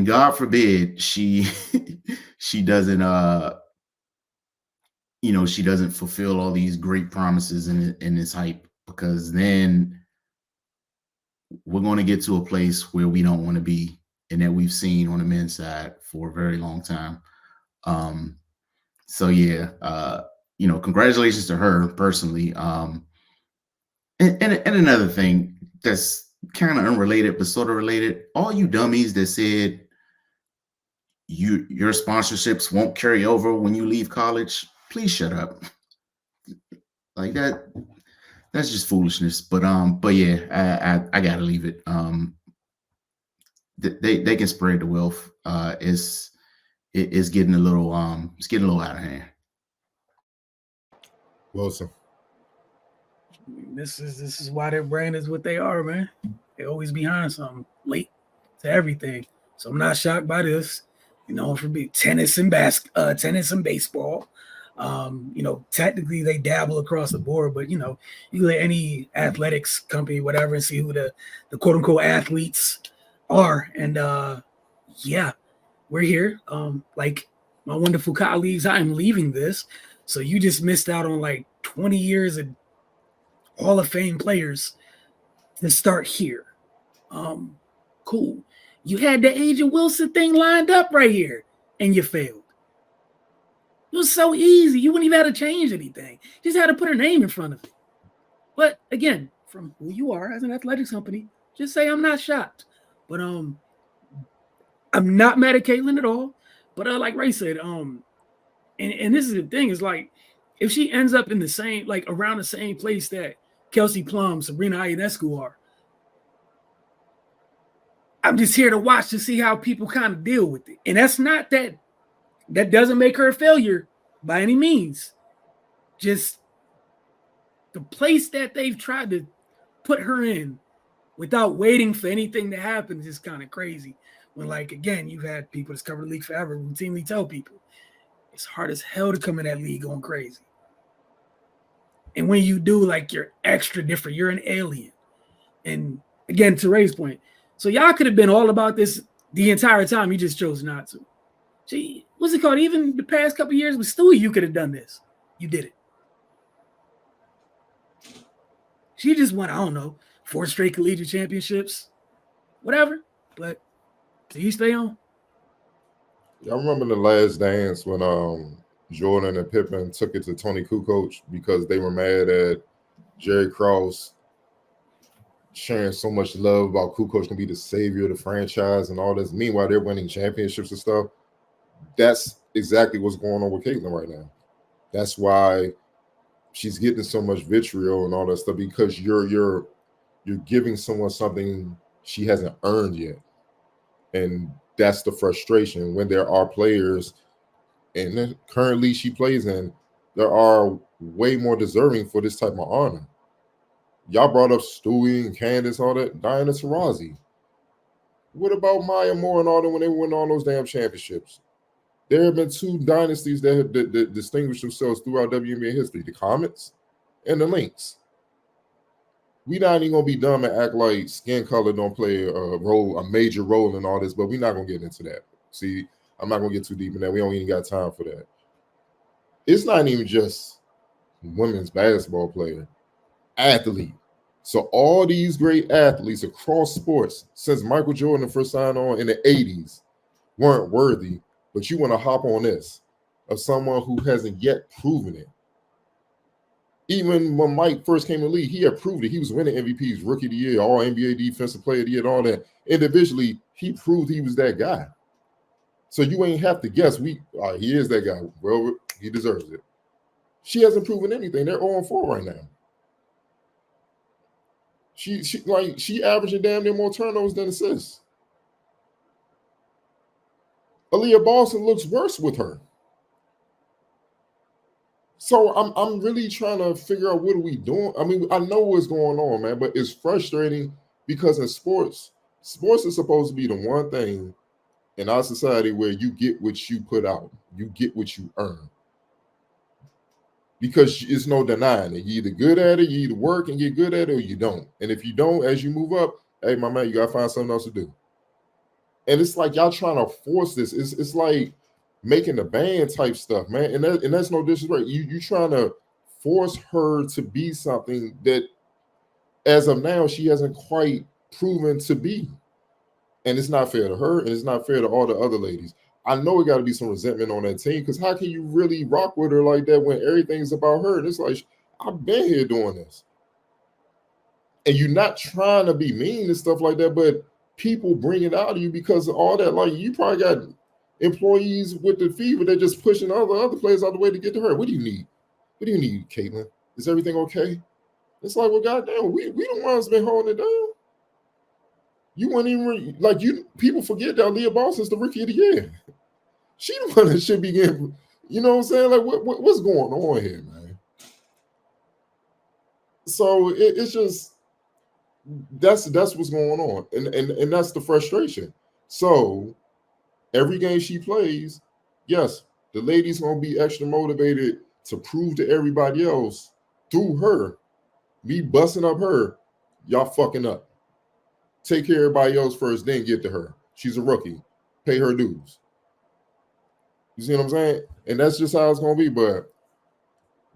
Speaker 4: God forbid she doesn't she doesn't fulfill all these great promises in this hype, because then we're going to get to a place where we don't want to be, and that we've seen on the men's side for a very long time. So yeah, congratulations to her personally. And another thing that's kind of unrelated but sort of related, all you dummies that said your sponsorships won't carry over when you leave college, please shut up. Like that's just foolishness. But yeah, I gotta leave it. They can spread the wealth. It's getting a little out of hand.
Speaker 2: Wilson.
Speaker 1: This is why their brand is what they are, man. They always behind something, late to everything. So I'm not shocked by this. known for big tennis and baseball. Technically they dabble across the board, but you let any athletics company, whatever, and see who the quote unquote athletes are. And we're here. Like my wonderful colleagues, I am leaving this. So you just missed out on like 20 years of Hall of Fame players to start here. Cool. You had the Agent Wilson thing lined up right here, and you failed. It was so easy. You wouldn't even have to change anything. You just had to put her name in front of it. But again, from who you are as an athletics company, just say I'm not shocked. But I'm not mad at Caitlin at all. But like Ray said, and this is the thing, is like if she ends up in the same, like around the same place that Kelsey Plum, Sabrina Ionescu are, I'm just here to watch to see how people kind of deal with it. And that's not that doesn't make her a failure by any means. Just the place that they've tried to put her in without waiting for anything to happen is just kind of crazy. When, like, again, you've had people that's covered the league forever routinely tell people it's hard as hell to come in that league going crazy. And when you do, like, you're extra different. You're an alien. And again, to Ray's point, so y'all could have been all about this the entire time. You just chose not to. See, what's it called? Even the past couple of years with Stewie, you could have done this. You did it. She just won, I don't know, 4 straight collegiate championships, whatever. But do you stay on?
Speaker 2: I remember the Last Dance when Jordan and Pippen took it to Tony Kukoc because they were mad at Jerry Krause sharing so much love about Kukoc can be the savior of the franchise and all this. Meanwhile, they're winning championships and stuff. That's exactly what's going on with Caitlin right now. That's why she's getting so much vitriol and all that stuff, because you're giving someone something she hasn't earned yet. And that's the frustration when there are players, and then currently she plays in, there are way more deserving for this type of honor. Y'all brought up Stewie and Candace, all that. Diana Taurasi. What about Maya Moore and all them when they win all those damn championships? There have been 2 dynasties that have distinguished themselves throughout WNBA history: the Comets and the Lynx. We not even gonna be dumb and act like skin color don't play a major role in all this, but we're not gonna get into that. See, I'm not gonna get too deep in that. We don't even got time for that. It's not even just women's basketball player, athlete. So all these great athletes across sports since Michael Jordan first signed on in the 80s weren't worthy, but you want to hop on this of someone who hasn't yet proven it. Even when Mike first came in the league, he had proved it. He was winning MVPs, Rookie of the Year, All NBA Defensive Player of the Year, and all that. Individually, he proved he was that guy. So you ain't have to guess. He is that guy. Well, he deserves it. She hasn't proven anything. They're 0-4 right now. She averaging damn near more turnovers than assists. Aaliyah Boston looks worse with her. So I'm really trying to figure out what are we doing. I mean, I know what's going on, man, but it's frustrating because in sports is supposed to be the one thing in our society where you get what you put out. You get what you earn. Because it's no denying it. You're either good at it, you either work and get good at it, or you don't. And if you don't, as you move up, hey, my man, you got to find something else to do. And it's like y'all trying to force this. It's like making the band type stuff, man. And that's no disrespect. You trying to force her to be something that, as of now, she hasn't quite proven to be. And it's not fair to her, and it's not fair to all the other ladies. I know it got to be some resentment on that team, because how can you really rock with her like that when everything's about her? And it's like, I've been here doing this. And you're not trying to be mean and stuff like that, but people bring it out of you because of all that. Like, you probably got employees with the fever that just pushing other players out the way to get to her. What do you need? What do you need, Caitlin? Is everything okay? It's like, well, goddamn, we the ones been holding it down. You weren't even people forget that Aaliyah Boston's the Rookie of the Year. She the one that should be getting, you know what I'm saying? Like, what's going on here, man? So it's just that's what's going on, and that's the frustration. So every game she plays, yes, the lady's gonna be extra motivated to prove to everybody else through her, me busting up her, y'all fucking up. Take care of everybody else first, then get to her. She's a rookie. Pay her dues. You see what I'm saying? And that's just how it's gonna be. But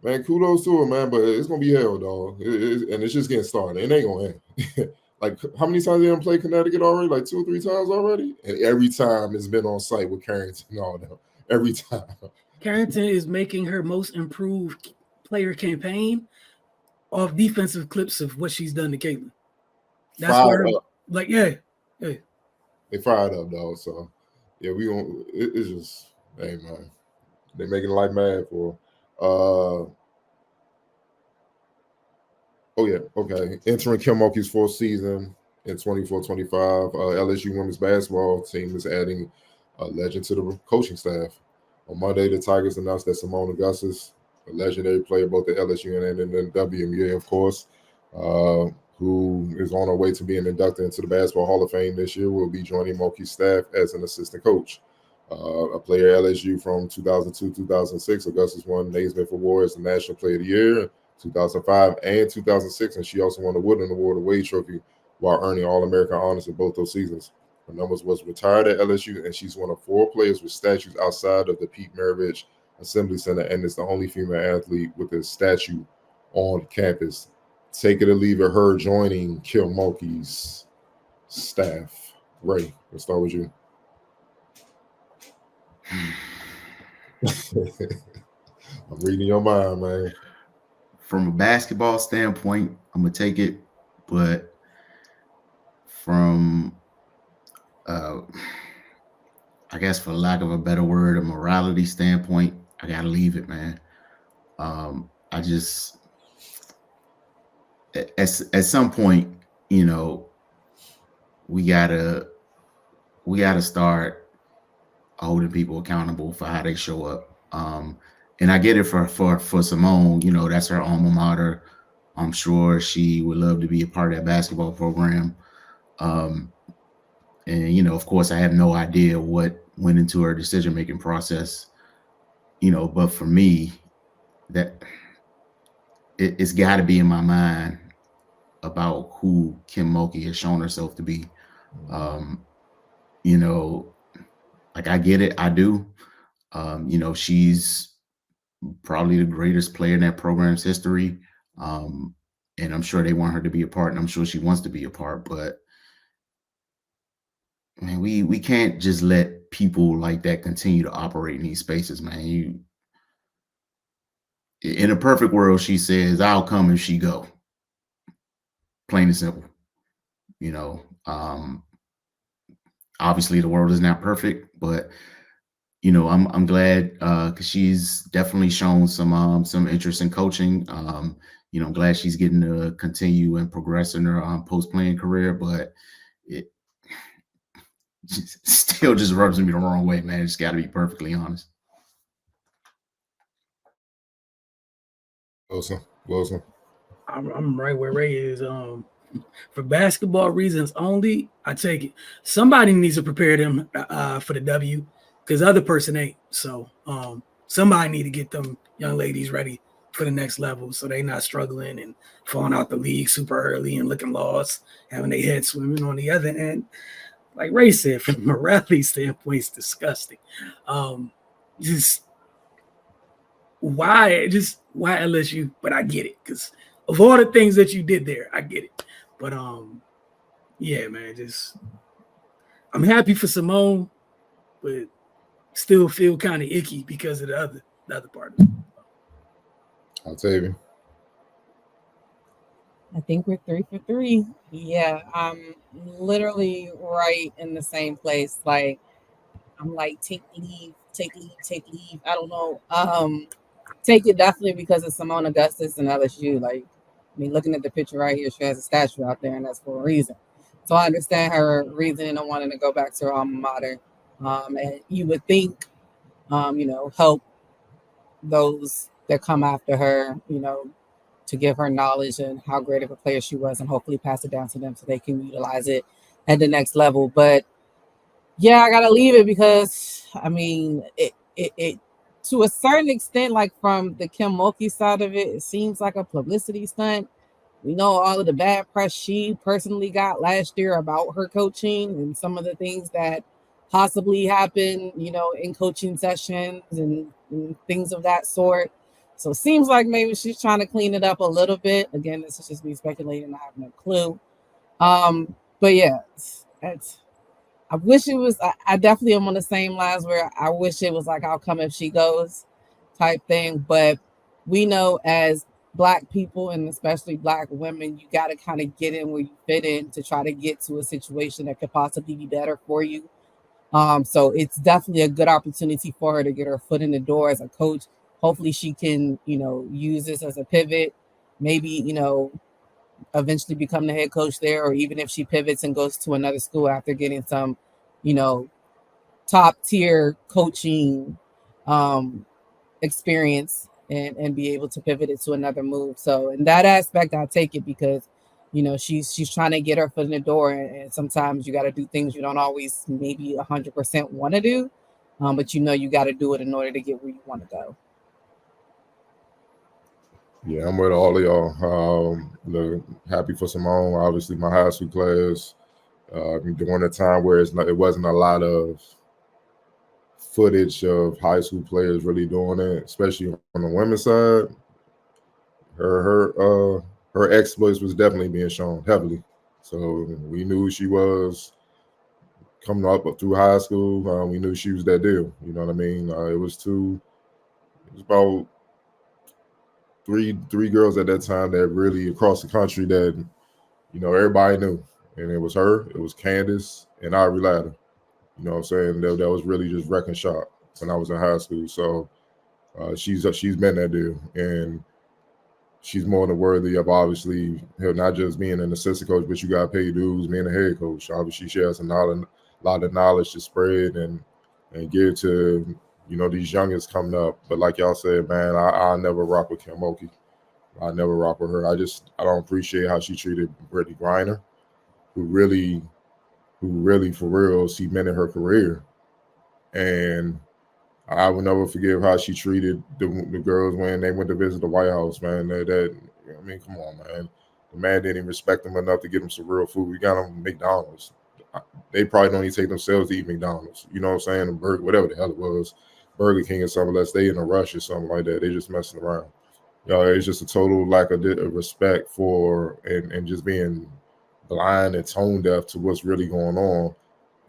Speaker 2: man, kudos to her, man. But it's gonna be hell, dog. And it's just getting started. It ain't gonna end. Like, how many times they done played Connecticut already? Like 2 or 3 times already? And every time it's been on site with Carrington and all that. Every time.
Speaker 1: Carrington is making her most improved player campaign off defensive clips of what she's done to Caitlin. That's where, like, yeah.
Speaker 2: They fired up, dog. So, yeah, we gonna. It's just, hey, man, they making life mad for. Oh yeah, okay. Entering Kim Mulkey's 4th season in 24-25, LSU women's basketball team is adding a legend to the coaching staff. On Monday, the Tigers announced that Simone Augustus, a legendary player both at LSU and in the WNBA, of course, who is on her way to being inducted into the Basketball Hall of Fame this year, will be joining Mulkey's staff as an assistant coach. A player at LSU from 2002-2006, Augustus won Naismith Award as the National Player of the Year, 2005 and 2006, and she also won the Woodland Award, a Wade Trophy, while earning All-American honors in both those seasons. Her numbers was retired at LSU, and she's one of 4 players with statues outside of the Pete Maravich Assembly Center, and is the only female athlete with a statue on campus. Take it or leave it, her joining Kim Mulkey's staff. Ray, let's start with you. I'm reading your mind, man.
Speaker 4: From a basketball standpoint, I'm gonna take it, but from I guess for lack of a better word, a morality standpoint, I gotta leave it, man. I just at some point, you know, we gotta start holding people accountable for how they show up. And I get it for Simone, you know, that's her alma mater. I'm sure she would love to be a part of that basketball program. And, you know, of course, I have no idea what went into her decision-making process, you know, but for me, that it's got to be in my mind about who Kim Mulkey has shown herself to be. You know, like, I get it. I do. You know, she's probably the greatest player in that program's history. And I'm sure they want her to be a part, and I'm sure she wants to be a part, but man, we can't just let people like that continue to operate in these spaces, man. In a perfect world, she says, I'll come if she go. Plain and simple. You know, obviously the world is not perfect, but you know, I'm glad because she's definitely shown some interest in coaching. You know, I'm glad she's getting to continue and progress in her post-playing career, but it still just rubs me the wrong way, man. Just got to be perfectly honest.
Speaker 2: Wilson.
Speaker 1: I'm right where Ray is. For basketball reasons only, I take it. Somebody needs to prepare them for the W, because the other person ain't. So somebody need to get them young ladies ready for the next level, so they not struggling and falling out the league super early and looking lost, having their head swimming. On the other end, like Ray said, from a morality standpoint, it's disgusting. Why LSU? But I get it, because of all the things that you did there, I get it. But yeah, man, I'm happy for Simone, but still feel kind of icky because of the other part of it.
Speaker 2: Octavia.
Speaker 3: I think we're 3 for 3. Yeah, I'm literally right in the same place. Like, I'm like, take leave. I don't know. Take it definitely because of Simone Augustus and LSU. Like, I mean, looking at the picture right here, she has a statue out there, and that's for a reason. So I understand her reason and wanting to go back to her alma mater. And you would think, you know, help those that come after her, you know, to give her knowledge and how great of a player she was, and hopefully pass it down to them so they can utilize it at the next level. But Yeah, I gotta leave it because I mean it to a certain extent, like from the Kim Mulkey side of it, it seems like a publicity stunt. We know all of the bad press she personally got last year about her coaching and some of the things that possibly happened, in coaching sessions and things of that sort. So it seems like maybe she's trying to clean it up a little bit. Again, this is just me speculating. I have no clue. But yeah, it's I wish it was. I definitely am on the same lines where I wish it was like, "I'll come if she goes," type thing. But we know as Black people and especially Black women, you got to kind of get in where you fit in to try to get to a situation that could possibly be better for you. So it's definitely a good opportunity for her to get her foot in the door as a coach. Hopefully, she can, use this as a pivot. Maybe, eventually become the head coach there, or even if she pivots and goes to another school after getting some, you know, top tier coaching experience and be able to pivot it to another move. So in that aspect, I take it because, she's trying to get her foot in the door, and sometimes you got to do things you don't always maybe 100% want to do, but you got to do it in order to get where you want to go.
Speaker 2: Yeah, I'm with all of y'all. Happy for Simone. Obviously, my high school class during a time where it wasn't a lot of footage of high school players really doing it, especially on the women's side. Her exploits was definitely being shown heavily. So we knew who she was coming up through high school. We knew she was that deal. You know what I mean? It was about three girls at that time that really across the country that everybody knew, and it was her, it was Candace, and Ivory Latta. You know what I'm saying? That was really just wrecking shop when I was in high school. So she's been that deal, and she's more than worthy of obviously not just being an assistant coach, but you got to pay dues being a head coach. Obviously, she has a lot of knowledge to spread and give to these youngest coming up. But like y'all said, man, I never rock with Kim Mulkey. I never rock with her. I don't appreciate how she treated Brittany Griner, who really for real cemented her career. And I will never forgive how she treated the girls when they went to visit the White House, man. I mean, come on, man. The man didn't even respect them enough to get them some real food. We got them McDonald's. They probably don't even take themselves to eat McDonald's. You know what I'm saying? Whatever the hell it was, Burger King or something, unless they in a rush or something like that. They just messing around. It's just a total lack of respect for and just being blind and tone deaf to what's really going on,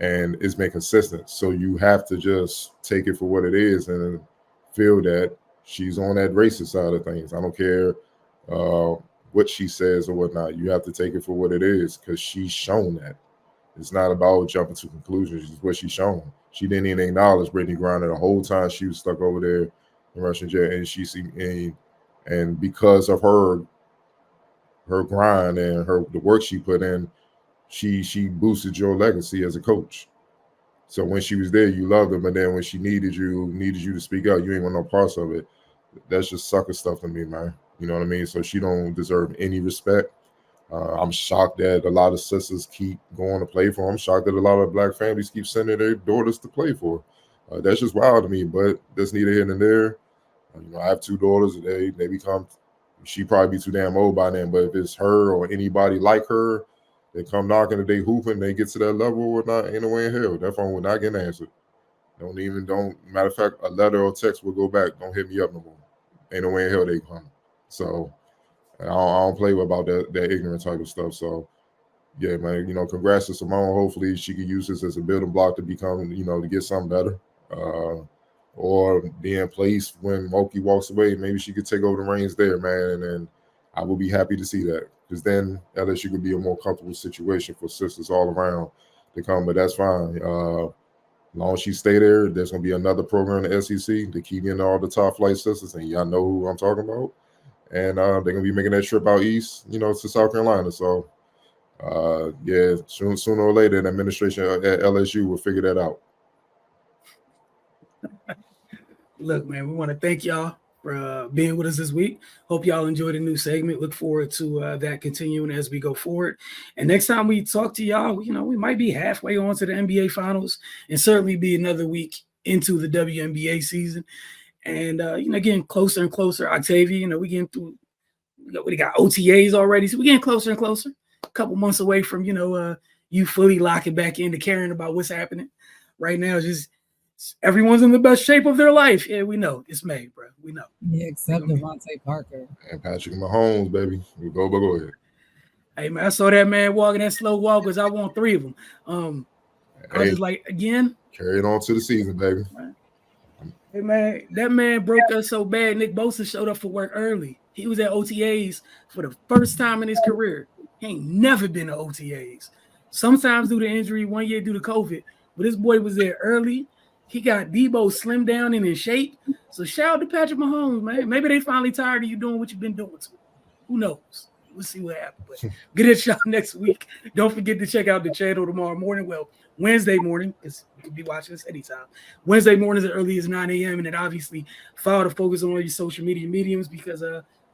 Speaker 2: and it's been consistent. So you have to just take it for what it is and feel that she's on that racist side of things. I don't care what she says or whatnot. You have to take it for what it is because she's shown that. It's not about jumping to conclusions. It's what she's shown. She didn't even acknowledge Brittany Griner the whole time she was stuck over there in Russian jail, and because of her grind and the work she put in, she boosted your legacy as a coach. So when she was there, you loved her, but then when she needed you to speak out, you ain't want no parts of it. That's just sucker stuff to me, man. You know what I mean? So she don't deserve any respect. I'm shocked that a lot of sisters keep going to play for. I'm shocked that a lot of Black families keep sending their daughters to play for. That's just wild to me, but that's neither here nor there. I have two daughters. She probably be too damn old by then, but if it's her or anybody like her, they come knocking and they hooping, they get to that level or not, ain't no way in hell. That phone will not get answered. Matter of fact, a letter or text will go back. Don't hit me up no more. Ain't no way in hell they come. So I don't play about that ignorant type of stuff. So yeah, man, congrats to Simone. Hopefully she can use this as a building block to become, to get something better. Or be in place when Mulkey walks away. Maybe she could take over the reins there, man. And then I will be happy to see that, because then LSU could be a more comfortable situation for sisters all around to come. But that's fine. As long as she stay there, there's going to be another program in the SEC to keep in all the top flight sisters, and y'all know who I'm talking about. And they're going to be making that trip out east, to South Carolina. So, yeah, sooner or later, the administration at LSU will figure that out.
Speaker 1: Look, man, we want to thank y'all for being with us this week. Hope y'all enjoyed the new segment. Look forward to that continuing as we go forward. And next time we talk to y'all, we might be halfway on to the NBA Finals and certainly be another week into the WNBA season. And, getting closer and closer. Octavia, we getting through. We got OTAs already, so we're getting closer and closer. A couple months away from, you fully locking back into caring about what's happening. Right now, just everyone's in the best shape of their life. Yeah, we know. It's May, bro. We know.
Speaker 3: Yeah, except Devontae Parker.
Speaker 2: And Patrick Mahomes, baby. Go ahead.
Speaker 1: Hey, man, I saw that man walking that slow walk because I want 3 of them. I was like, again.
Speaker 2: Carry it on to the season, baby.
Speaker 1: Hey, man, that man broke us so bad. Nick Bosa showed up for work early. He was at OTAs for the first time in his career. He ain't never been to OTAs. Sometimes due to injury, 1 year due to COVID. But this boy was there early. He got Debo slimmed down and in shape. So shout out to Patrick Mahomes, man. Maybe they finally tired of you doing what you've been doing to him. Who knows? We'll see what happens. But get it shot next week. Don't forget to check out the channel tomorrow morning. Well, Wednesday morning, because you can be watching this anytime. Wednesday mornings as early as 9 a.m. And then obviously follow to focus on all your social media mediums because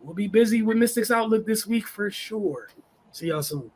Speaker 1: we'll be busy with Mystics Outlook this week for sure. See y'all soon.